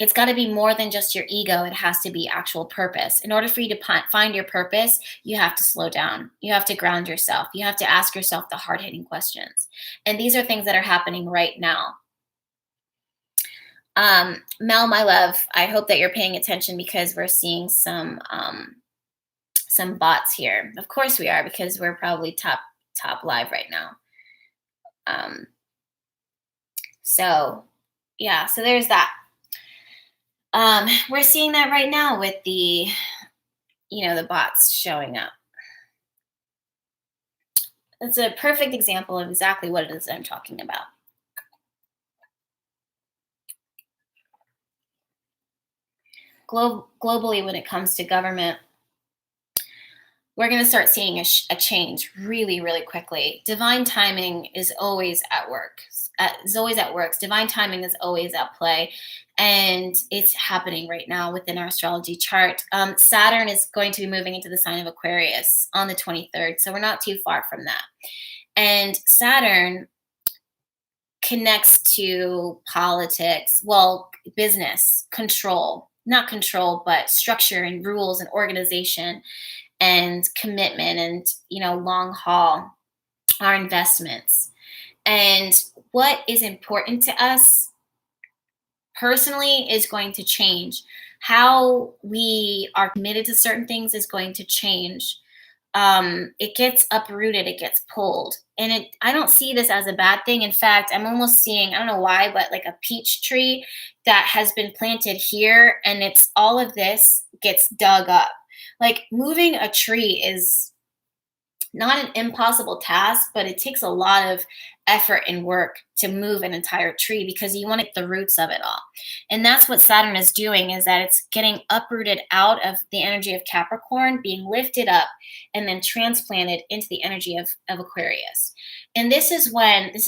It's got to be more than just your ego. It has to be actual purpose. In order for you to find your purpose, you have to slow down. You have to ground yourself. You have to ask yourself the hard-hitting questions. And these are things that are happening right now. Mel, my love, I hope that you're paying attention because we're seeing some bots here. Of course we are, because we're probably top live right now. So yeah, so there's that. We're seeing that right now with the bots showing up. It's a perfect example of exactly what it is I'm talking about. Globally, when it comes to government, we're going to start seeing a change really, really quickly. Divine timing is always at work. Divine timing is always at play. And it's happening right now within our astrology chart. Saturn is going to be moving into the sign of Aquarius on the 23rd. So we're not too far from that. And Saturn connects to politics, well, business, control, not control, but structure and rules and organization and commitment and, long haul, our investments. And what is important to us personally is going to change. How we are committed to certain things is going to change. It gets uprooted, it gets pulled. And I don't see this as a bad thing. In fact, I'm almost seeing, I don't know why, but like a peach tree that has been planted here, and it's all of this gets dug up. Like moving a tree is not an impossible task, but it takes a lot of effort and work to move an entire tree because you want to get the roots of it all. And that's what Saturn is doing, is that it's getting uprooted out of the energy of Capricorn, being lifted up and then transplanted into the energy of Aquarius. And this is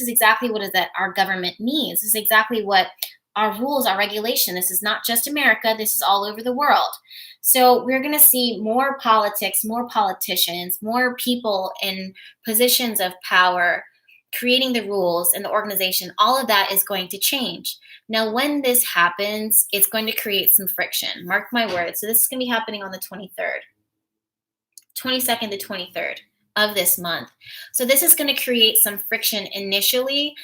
exactly what is that our government needs. This is exactly what our rules, our regulation. This is not just America. This is all over the world. So we're going to see more politics, more politicians, more people in positions of power, creating the rules and the organization. All of that is going to change. Now, when this happens, it's going to create some friction. Mark my words. So this is going to be happening on the 23rd, 22nd to 23rd of this month. So this is going to create some friction initially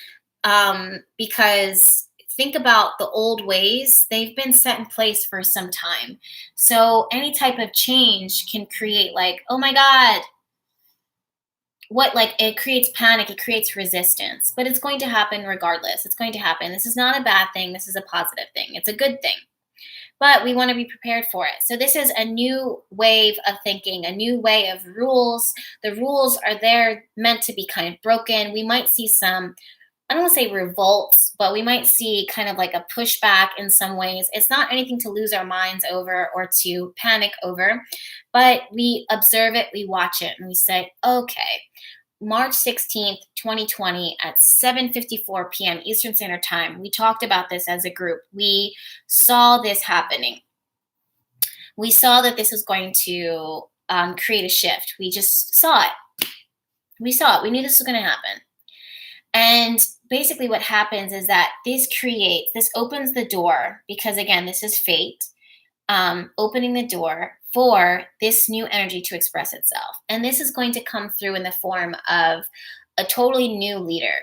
because think about the old ways. They've been set in place for some time. So any type of change can create like, oh my God, it creates panic, it creates resistance, but it's going to happen regardless. It's going to happen. This is not a bad thing. This is a positive thing. It's a good thing, but we want to be prepared for it. So this is a new wave of thinking, a new way of rules. The rules are there meant to be kind of broken. We might see some, I don't want to say revolts, but we might see kind of like a pushback in some ways. It's not anything to lose our minds over or to panic over, but we observe it, we watch it, and we say, okay, March 16th, 2020 at 7:54 p.m. Eastern Standard Time. We talked about this as a group. We saw this happening. We saw that this was going to create a shift. We just saw it. We saw it. We knew this was going to happen. And basically what happens is that this opens the door, because again, this is fate, opening the door for this new energy to express itself. And this is going to come through in the form of a totally new leader.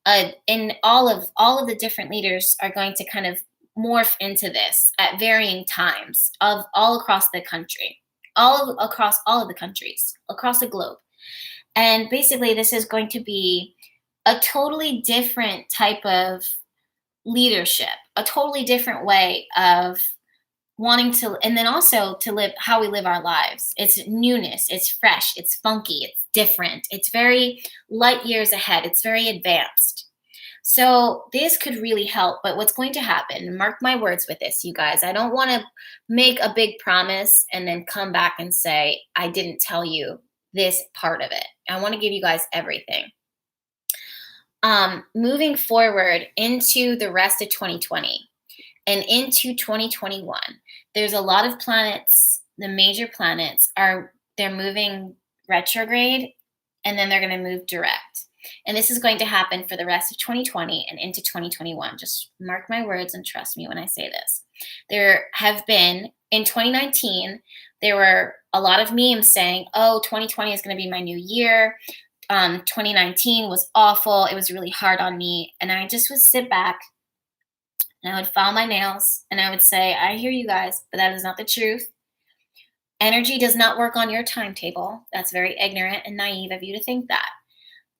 And all of the different leaders are going to kind of morph into this at varying times of all across the country, across all of the countries, across the globe. And basically this is going to be a totally different type of leadership, a totally different way of wanting to, and then also to live how we live our lives. It's newness, it's fresh, it's funky, it's different, it's very light years ahead, it's very advanced. So this could really help, but what's going to happen, mark my words with this, you guys. I don't want to make a big promise and then come back and say, I didn't tell you this part of it. I want to give you guys everything. Moving forward into the rest of 2020 and into 2021, there's a lot of planets, the major planets they're moving retrograde, and then they're going to move direct. And this is going to happen for the rest of 2020 and into 2021. Just mark my words and trust me when I say this. There have been, in 2019, there were a lot of memes saying, oh, 2020 is going to be my new year. 2019 was awful. It was really hard on me. And I just would sit back and I would file my nails and I would say, I hear you guys, but that is not the truth. Energy does not work on your timetable. That's very ignorant and naive of you to think that.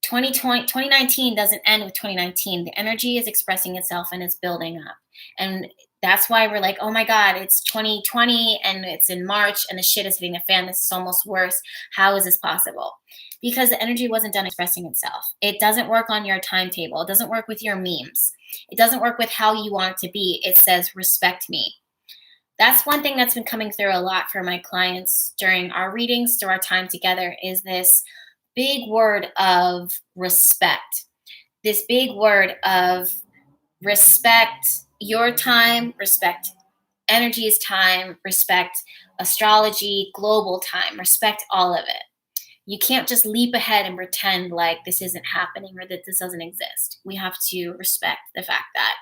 2019 doesn't end with 2019. The energy is expressing itself and it's building up. And that's why we're like, oh my God, it's 2020 and it's in March and the shit is hitting the fan. This is almost worse. How is this possible? Because the energy wasn't done expressing itself. It doesn't work on your timetable. It doesn't work with your memes. It doesn't work with how you want it to be. It says, respect me. That's one thing that's been coming through a lot for my clients during our readings, through our time together, is this big word of respect. This big word of respect your time, respect energy's time, respect astrology, global time, respect all of it. You can't just leap ahead and pretend like this isn't happening or that this doesn't exist. We have to respect the fact that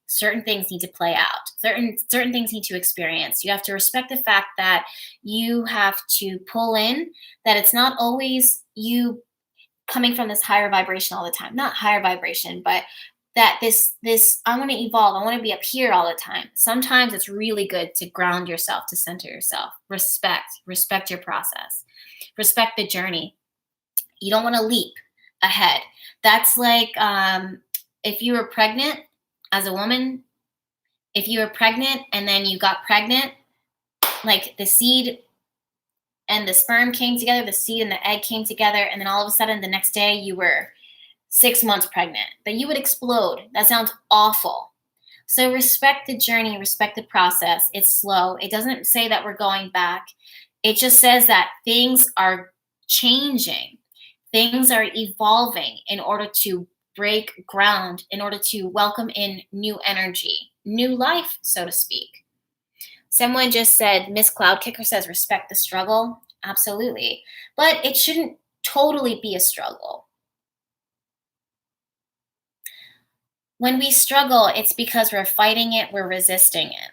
certain things need to play out. Certain things need to experience. You have to respect the fact that you have to pull in, that it's not always you coming from this higher vibration all the time. Not higher vibration, but that this I want to evolve. I want to be up here all the time. Sometimes it's really good to ground yourself, to center yourself. Respect your process. Respect the journey. You don't want to leap ahead. That's like if you were pregnant as a woman, if you were pregnant and then you got pregnant, like the seed and the sperm came together, the seed and the egg came together, and then all of a sudden the next day you were 6 months pregnant, but you would explode. That sounds awful. So respect the journey, respect the process. It's slow. It doesn't say that we're going back. It just says that things are changing. Things are evolving in order to break ground, in order to welcome in new energy, new life, so to speak. Someone just said, Miss Cloudkicker says, respect the struggle. Absolutely. But it shouldn't totally be a struggle. When we struggle, it's because we're fighting it, we're resisting it.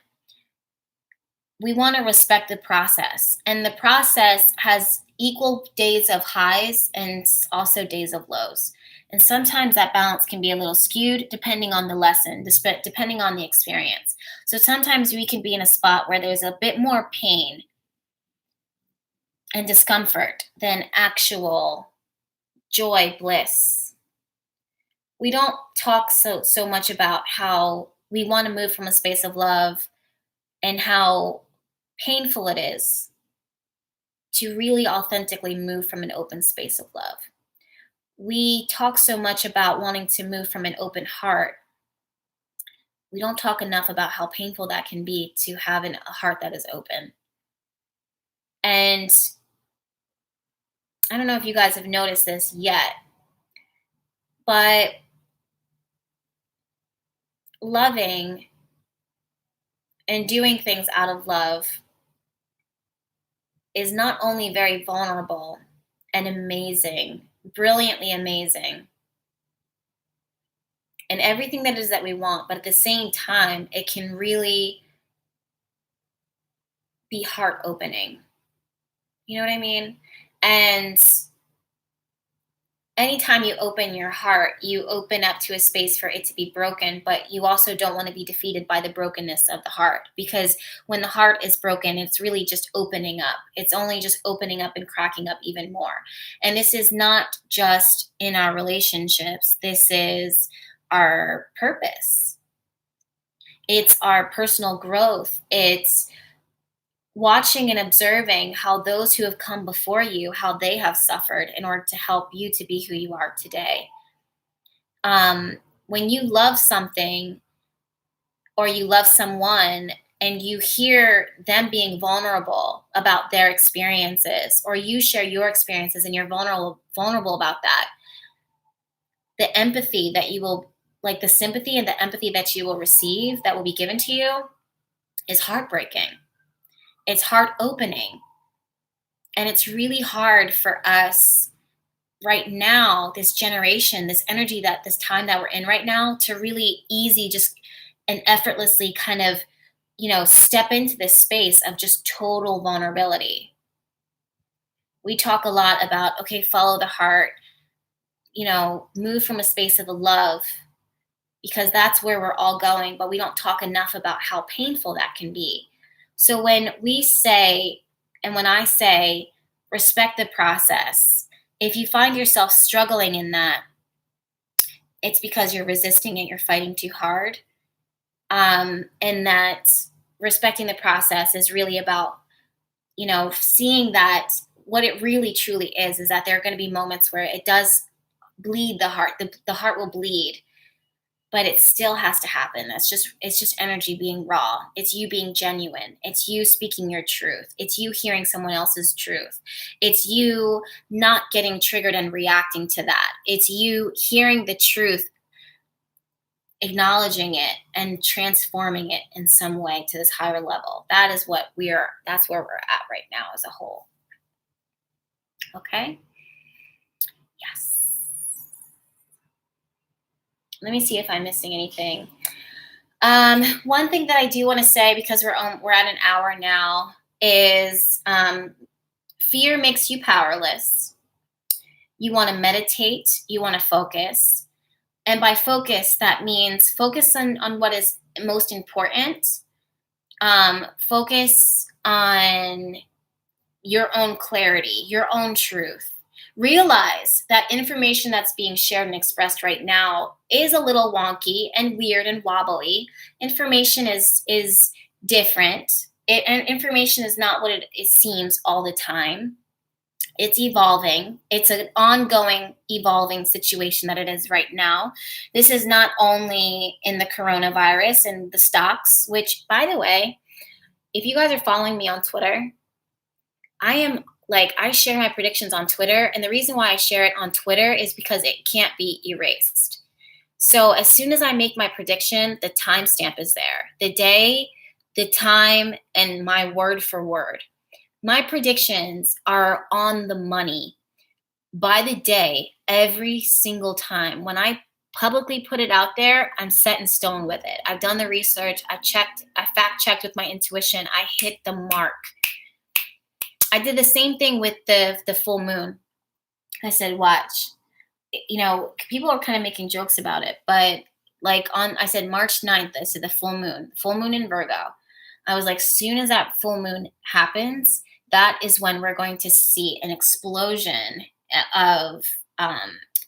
We want to respect the process. And the process has equal days of highs and also days of lows. And sometimes that balance can be a little skewed depending on the lesson, depending on the experience. So sometimes we can be in a spot where there's a bit more pain and discomfort than actual joy, bliss. We don't talk so much about how we want to move from a space of love and how painful it is to really authentically move from an open space of love. We talk so much about wanting to move from an open heart. We don't talk enough about how painful that can be to have a heart that is open. And I don't know if you guys have noticed this yet, but loving and doing things out of love is not only very vulnerable and amazing, brilliantly amazing, and everything that it is that we want, but at the same time, it can really be heart opening. You know what I mean? And anytime you open your heart, you open up to a space for it to be broken, but you also don't want to be defeated by the brokenness of the heart, because when the heart is broken, it's really just opening up. It's only just opening up and cracking up even more. And this is not just in our relationships. This is our purpose. It's our personal growth. It's watching and observing how those who have come before you, how they have suffered in order to help you to be who you are today. when you love something or you love someone and you hear them being vulnerable about their experiences, or you share your experiences and you're vulnerable about that, the empathy that you will, like the sympathy and the empathy that you will receive that will be given to you is heartbreaking. It's heart opening. And it's really hard for us right now, this generation, this energy, that this time that we're in right now, to really easy just and effortlessly kind of, step into this space of just total vulnerability. We talk a lot about, okay, follow the heart, move from a space of love, because that's where we're all going, but we don't talk enough about how painful that can be. So when we say, and when I say, respect the process, if you find yourself struggling in that, it's because you're resisting it, you're fighting too hard. And that respecting the process is really about, seeing that what it really truly is that there are going to be moments where it does bleed the heart. The heart will bleed, but it still has to happen. It's just energy being raw. It's you being genuine. It's you speaking your truth. It's you hearing someone else's truth. It's you not getting triggered and reacting to that. It's you hearing the truth, acknowledging it, and transforming it in some way to this higher level. That's where we're at right now as a whole. Okay? Yes. Let me see if I'm missing anything. One thing that I do want to say, because we're at an hour now, is fear makes you powerless. You want to meditate. You want to focus. And by focus, that means focus on what is most important. Focus on your own clarity, your own truth. Realize that information that's being shared and expressed right now is a little wonky and weird and wobbly. Information is different. And information is not what it seems all the time. It's evolving. It's an ongoing, evolving situation that it is right now. This is not only in the coronavirus and the stocks, which, by the way, if you guys are following me on Twitter, I share my predictions on Twitter. And the reason why I share it on Twitter is because it can't be erased. So as soon as I make my prediction, the timestamp is there. The day, the time, and my word for word. My predictions are on the money by the day, every single time. When I publicly put it out there, I'm set in stone with it. I've done the research. I fact checked with my intuition. I hit the mark. I did the same thing with the full moon. I said, watch. People are kind of making jokes about it, but I said March 9th, I said the full moon in Virgo. I was like, soon as that full moon happens, that is when we're going to see an explosion of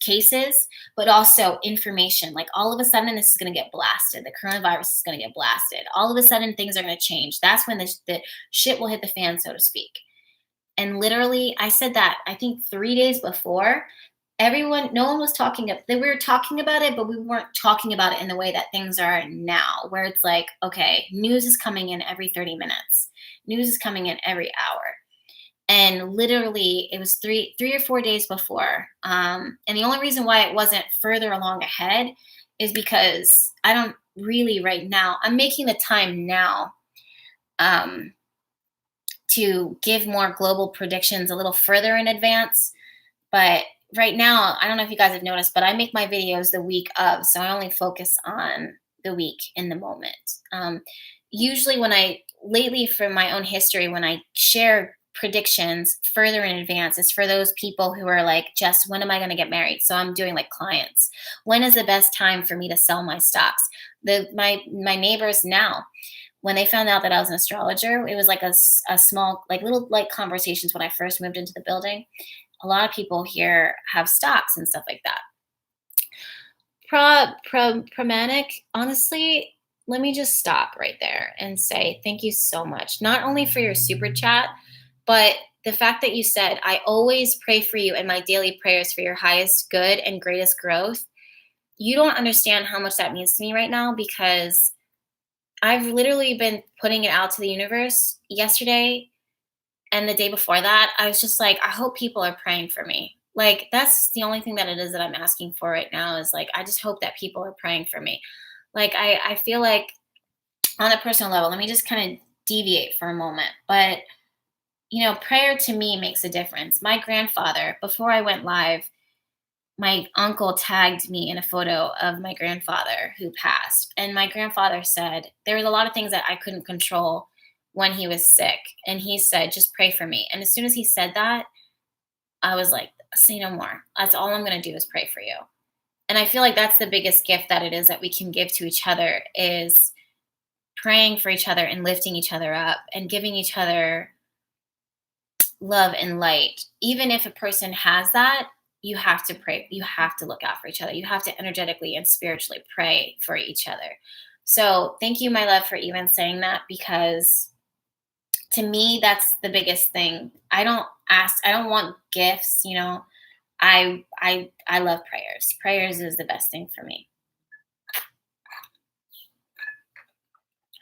cases, but also information. Like all of a sudden, this is going to get blasted. The coronavirus is going to get blasted. All of a sudden, things are going to change. That's when the shit will hit the fan, so to speak. And literally, I said that, I think 3 days before, no one was talking about it. We were talking about it, but we weren't talking about it in the way that things are now, where it's like, okay, news is coming in every 30 minutes. News is coming in every hour. And literally, it was three or 4 days before. And the only reason why it wasn't further along ahead is because I don't really right now, I'm making the time now to give more global predictions a little further in advance. But right now, I don't know if you guys have noticed, but I make my videos the week of, so I only focus on the week in the moment. Usually lately from my own history, when I share predictions further in advance, it's for those people who are like, Jess, when am I going to get married? So I'm doing like clients. When is the best time for me to sell my stocks? My neighbors now, when they found out that I was an astrologer, it was like a small, like little like conversations when I first moved into the building. A lot of people here have stocks and stuff like that. Pramatic, honestly, let me just stop right there and say thank you so much. Not only for your super chat, but the fact that you said, I always pray for you in my daily prayers for your highest good and greatest growth. you don't understand how much that means to me right now, because I've literally been putting it out to the universe. Yesterday and the day before that, I was just like, I hope people are praying for me. Like, that's the only thing that it is that I'm asking for right now, is like, I just hope that people are praying for me. Like, I feel like on a personal level, let me just kind of deviate for a moment. But, prayer to me makes a difference. My grandfather, before I went live, my uncle tagged me in a photo of my grandfather who passed. And my grandfather said, there was a lot of things that I couldn't control when he was sick. And he said, just pray for me. And as soon as he said that, I was like, say no more. That's all I'm going to do is pray for you. And I feel like that's the biggest gift that it is that we can give to each other, is praying for each other and lifting each other up and giving each other love and light. Even if a person has that, you have to pray. You have to look out for each other. You have to energetically and spiritually pray for each other. So thank you, my love, for even saying that, because to me, that's the biggest thing. I don't want gifts, I love prayers. Prayers is the best thing for me.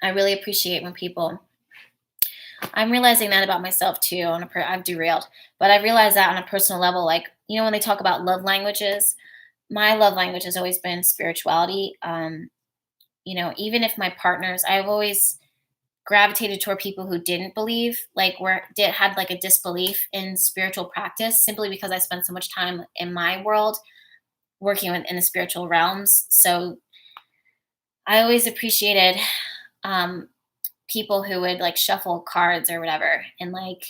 I really appreciate when people, I'm realizing that about myself too. I've derailed, but I realized that on a personal level, like, when they talk about love languages, my love language has always been spirituality. Even if my partners, I've always gravitated toward people who didn't believe, like had like a disbelief in spiritual practice, simply because I spent so much time in my world working in the spiritual realms. So I always appreciated people who would like shuffle cards or whatever. And like,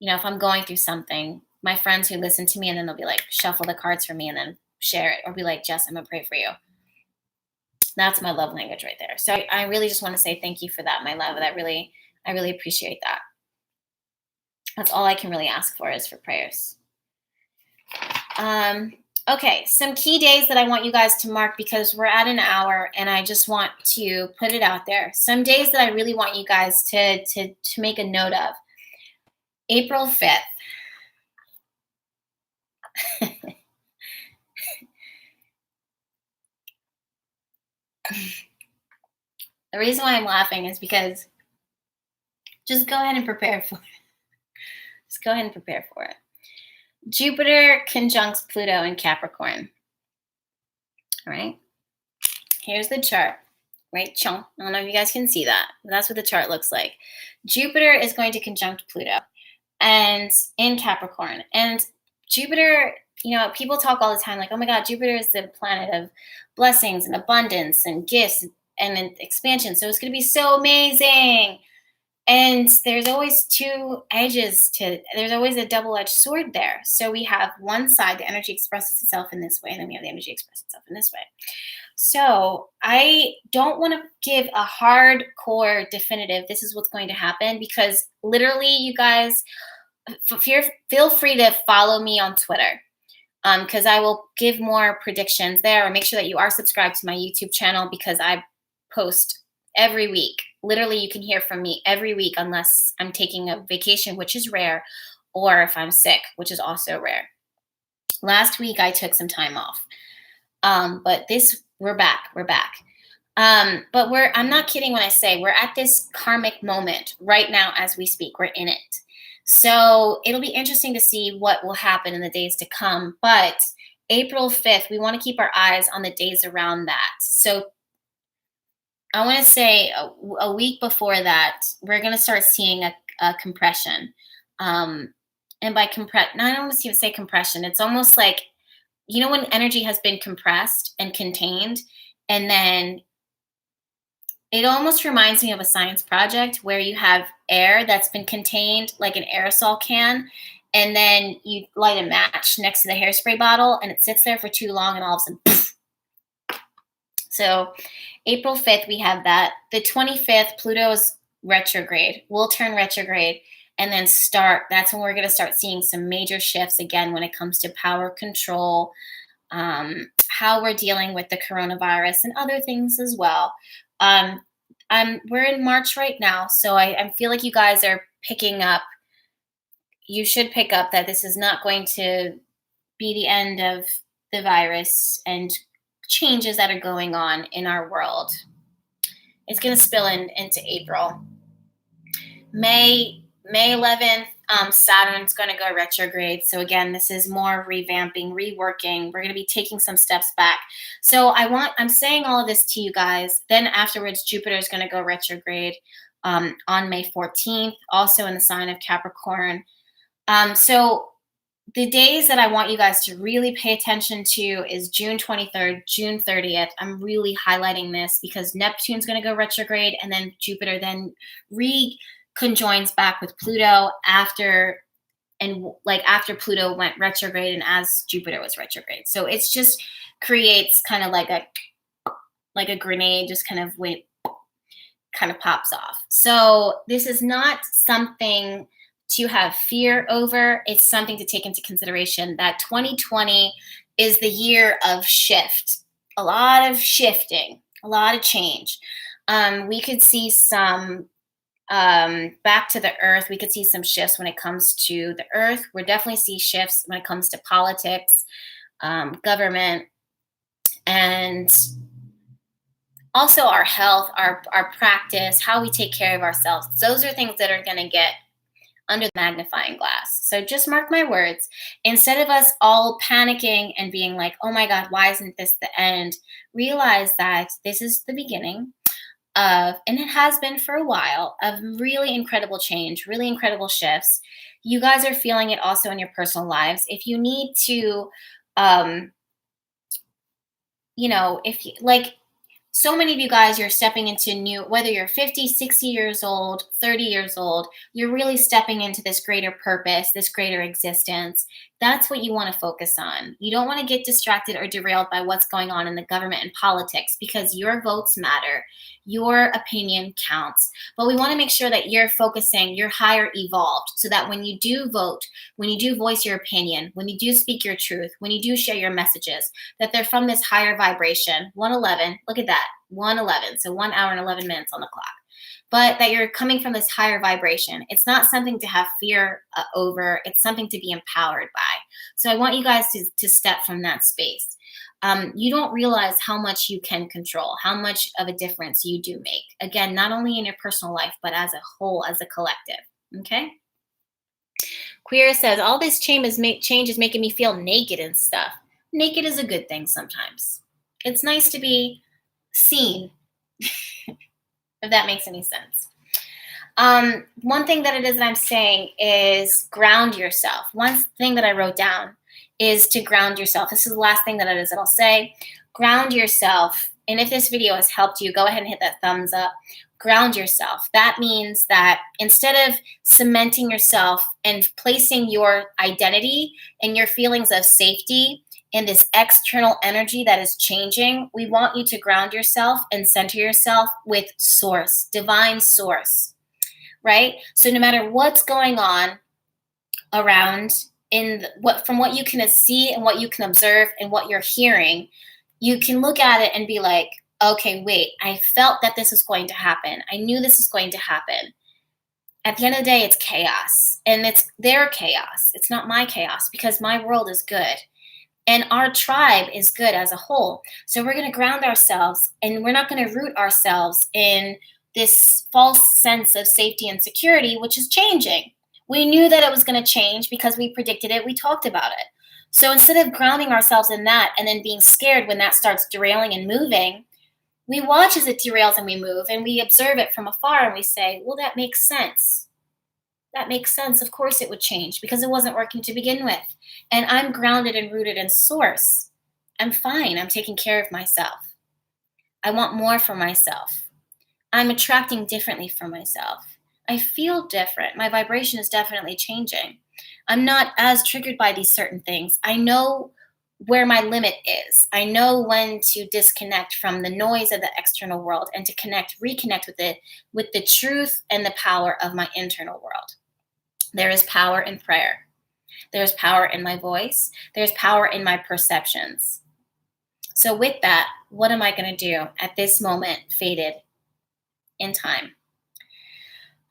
if I'm going through something, my friends who listen to me, and then they'll be like, shuffle the cards for me and then share it, or be like, Jess, I'm gonna pray for you. That's my love language right there. So I really just want to say thank you for that, my love. I really appreciate that. That's all I can really ask for, is for prayers. Okay, some key days that I want you guys to mark, because we're at an hour and I just want to put it out there. Some days that I really want you guys to make a note of. April 5th. The reason why I'm laughing is because just go ahead and prepare for it. Just go ahead and prepare for it. Jupiter conjuncts Pluto in Capricorn. All right. Here's the chart. Right, chunk. I don't know if you guys can see that, but that's what the chart looks like. Jupiter is going to conjunct Pluto and in Capricorn. And Jupiter, people talk all the time like, oh my God, Jupiter is the planet of blessings and abundance and gifts and expansion. So it's going to be so amazing. And there's always there's always a double-edged sword there. So we have one side, the energy expresses itself in this way, and then we have the energy expresses itself in this way. So I don't want to give a hardcore definitive, this is what's going to happen, because literally, you guys, feel free to follow me on Twitter, because I will give more predictions there, or make sure that you are subscribed to my YouTube channel, because I post every week. Literally, you can hear from me every week, unless I'm taking a vacation, which is rare, or if I'm sick, which is also rare. Last week, I took some time off. But we're back. But I'm not kidding when I say we're at this karmic moment right now as we speak. We're in it. So it'll be interesting to see what will happen in the days to come. But April 5th, we want to keep our eyes on the days around that. So I want to say a week before that, we're going to start seeing a compression. And by no, I don't want to say compression. It's almost like, when energy has been compressed and contained, and then it almost reminds me of a science project where you have air that's been contained, like an aerosol can, and then you light a match next to the hairspray bottle, and it sits there for too long, and all of a sudden, poof. So April 5th, we have that. The 25th, Pluto's retrograde. Will turn retrograde. And then that's when we're going to start seeing some major shifts again when it comes to power control, how we're dealing with the coronavirus and other things as well. We're in March right now, so I feel like you guys are picking up. You should pick up that this is not going to be the end of the virus and changes that are going on in our world. It's going to spill into April. May 11th, Saturn's going to go retrograde. So again, this is more revamping, reworking. We're going to be taking some steps back. So I'm saying all of this to you guys. Then afterwards, Jupiter is going to go retrograde on May 14th, also in the sign of Capricorn. So the days that I want you guys to really pay attention to is June 23rd, June 30th. I'm really highlighting this because Neptune's going to go retrograde, and then Jupiter then conjoins back with Pluto after Pluto went retrograde and as Jupiter was retrograde. So it's just creates kind of like a grenade, just kind of pops off. So this is not something to have fear over. It's something to take into consideration that 2020 is the year of shift, a lot of shifting, a lot of change. We could see some back to the earth. We could see some shifts when it comes to the earth. We'll definitely see shifts when it comes to politics, government, and also our health, our practice, how we take care of ourselves. Those are things that are going to get under the magnifying glass. So just mark my words. Instead of us all panicking and being like, oh my God, why isn't this the end? Realize that this is the beginning of, and it has been for a while, of really incredible change, really incredible shifts. You guys are feeling it also in your personal lives. If you need to, if you like, so many of you guys, you're stepping into new, whether you're 50, 60 years old, 30 years old, you're really stepping into this greater purpose, this greater existence. That's what you want to focus on. You don't want to get distracted or derailed by what's going on in the government and politics, because your votes matter. Your opinion counts. But we want to make sure that you're focusing, you're higher evolved, so that when you do vote, when you do voice your opinion, when you do speak your truth, when you do share your messages, that they're from this higher vibration. 111, look at that, 111. So 1 hour and 11 minutes on the clock. But that you're coming from this higher vibration. It's not something to have fear over. It's something to be empowered by. So I want you guys to step from that space. You don't realize how much you can control, how much of a difference you do make. Again, not only in your personal life, but as a whole, as a collective. Okay? Queer says, all this change is making me feel naked and stuff. Naked is a good thing sometimes. It's nice to be seen, if that makes any sense. One thing that it is that I'm saying is ground yourself. One thing that I wrote down is to ground yourself. This is the last thing that it is that I'll say. Ground yourself. And if this video has helped you, go ahead and hit that thumbs up. Ground yourself. That means that instead of cementing yourself and placing your identity and your feelings of safety in this external energy that is changing, we want you to ground yourself and center yourself with source, divine source, right? So no matter what's going on around, from what you can see and what you can observe and what you're hearing, you can look at it and be like, okay, wait, I felt that this was going to happen. I knew this was going to happen. At the end of the day, it's chaos, and it's their chaos. It's not my chaos, because my world is good. And our tribe is good as a whole. So we're going to ground ourselves, and we're not going to root ourselves in this false sense of safety and security, which is changing. We knew that it was going to change because we predicted it. We talked about it. So instead of grounding ourselves in that and then being scared when that starts derailing and moving, we watch as it derails and we move, and we observe it from afar, and we say, well, that makes sense. That makes sense. Of course it would change, because it wasn't working to begin with. And I'm grounded and rooted in source. I'm fine. I'm taking care of myself. I want more for myself. I'm attracting differently for myself. I feel different. My vibration is definitely changing. I'm not as triggered by these certain things. I know where my limit is. I know when to disconnect from the noise of the external world and to reconnect with the truth and the power of my internal world. There is power in prayer. There's power in my voice. There's power in my perceptions. So with that, what am I going to do at this moment, faded in time?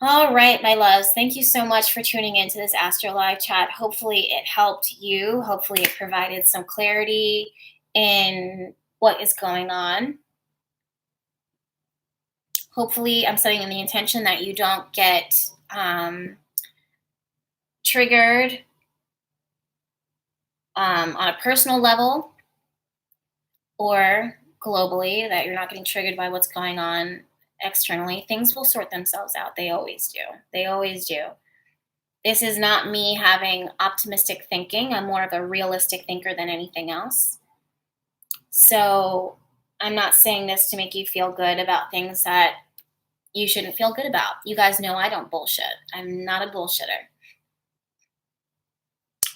All right, my loves, thank you so much for tuning into this Astro Live chat. Hopefully it helped you. Hopefully it provided some clarity in what is going on. Hopefully, I'm setting in the intention that you don't get triggered on a personal level or globally, that you're not getting triggered by what's going on externally. Things will sort themselves out. They always do. They always do. This is not me having optimistic thinking. I'm more of a realistic thinker than anything else. So I'm not saying this to make you feel good about things that you shouldn't feel good about. You guys know I don't bullshit. I'm not a bullshitter.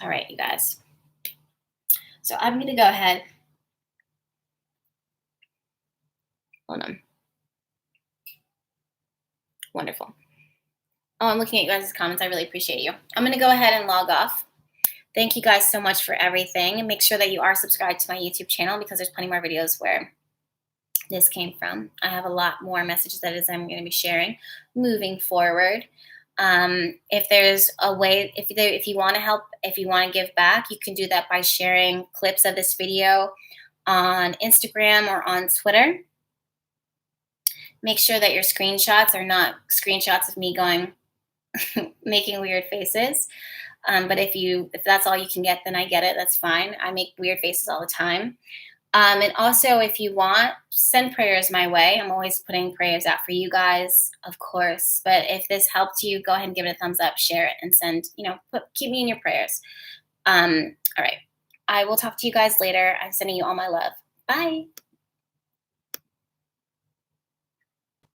All right, you guys. So I'm going to go ahead. Hold on. Wonderful. Oh, I'm looking at you guys' comments. I really appreciate you. I'm going to go ahead and log off. Thank you guys so much for everything. And make sure that you are subscribed to my YouTube channel because there's plenty more videos where this came from. I have a lot more messages that I'm going to be sharing moving forward. If there's a way, if you want to help, if you want to give back, you can do that by sharing clips of this video on Instagram or on Twitter. Make sure that your screenshots are not screenshots of me going, making weird faces. But if that's all you can get, then I get it. That's fine. I make weird faces all the time. And also, if you want, send prayers my way. I'm always putting prayers out for you guys, of course. But if this helped you, go ahead and give it a thumbs up, share it, and send, keep me in your prayers. All right. I will talk to you guys later. I'm sending you all my love. Bye.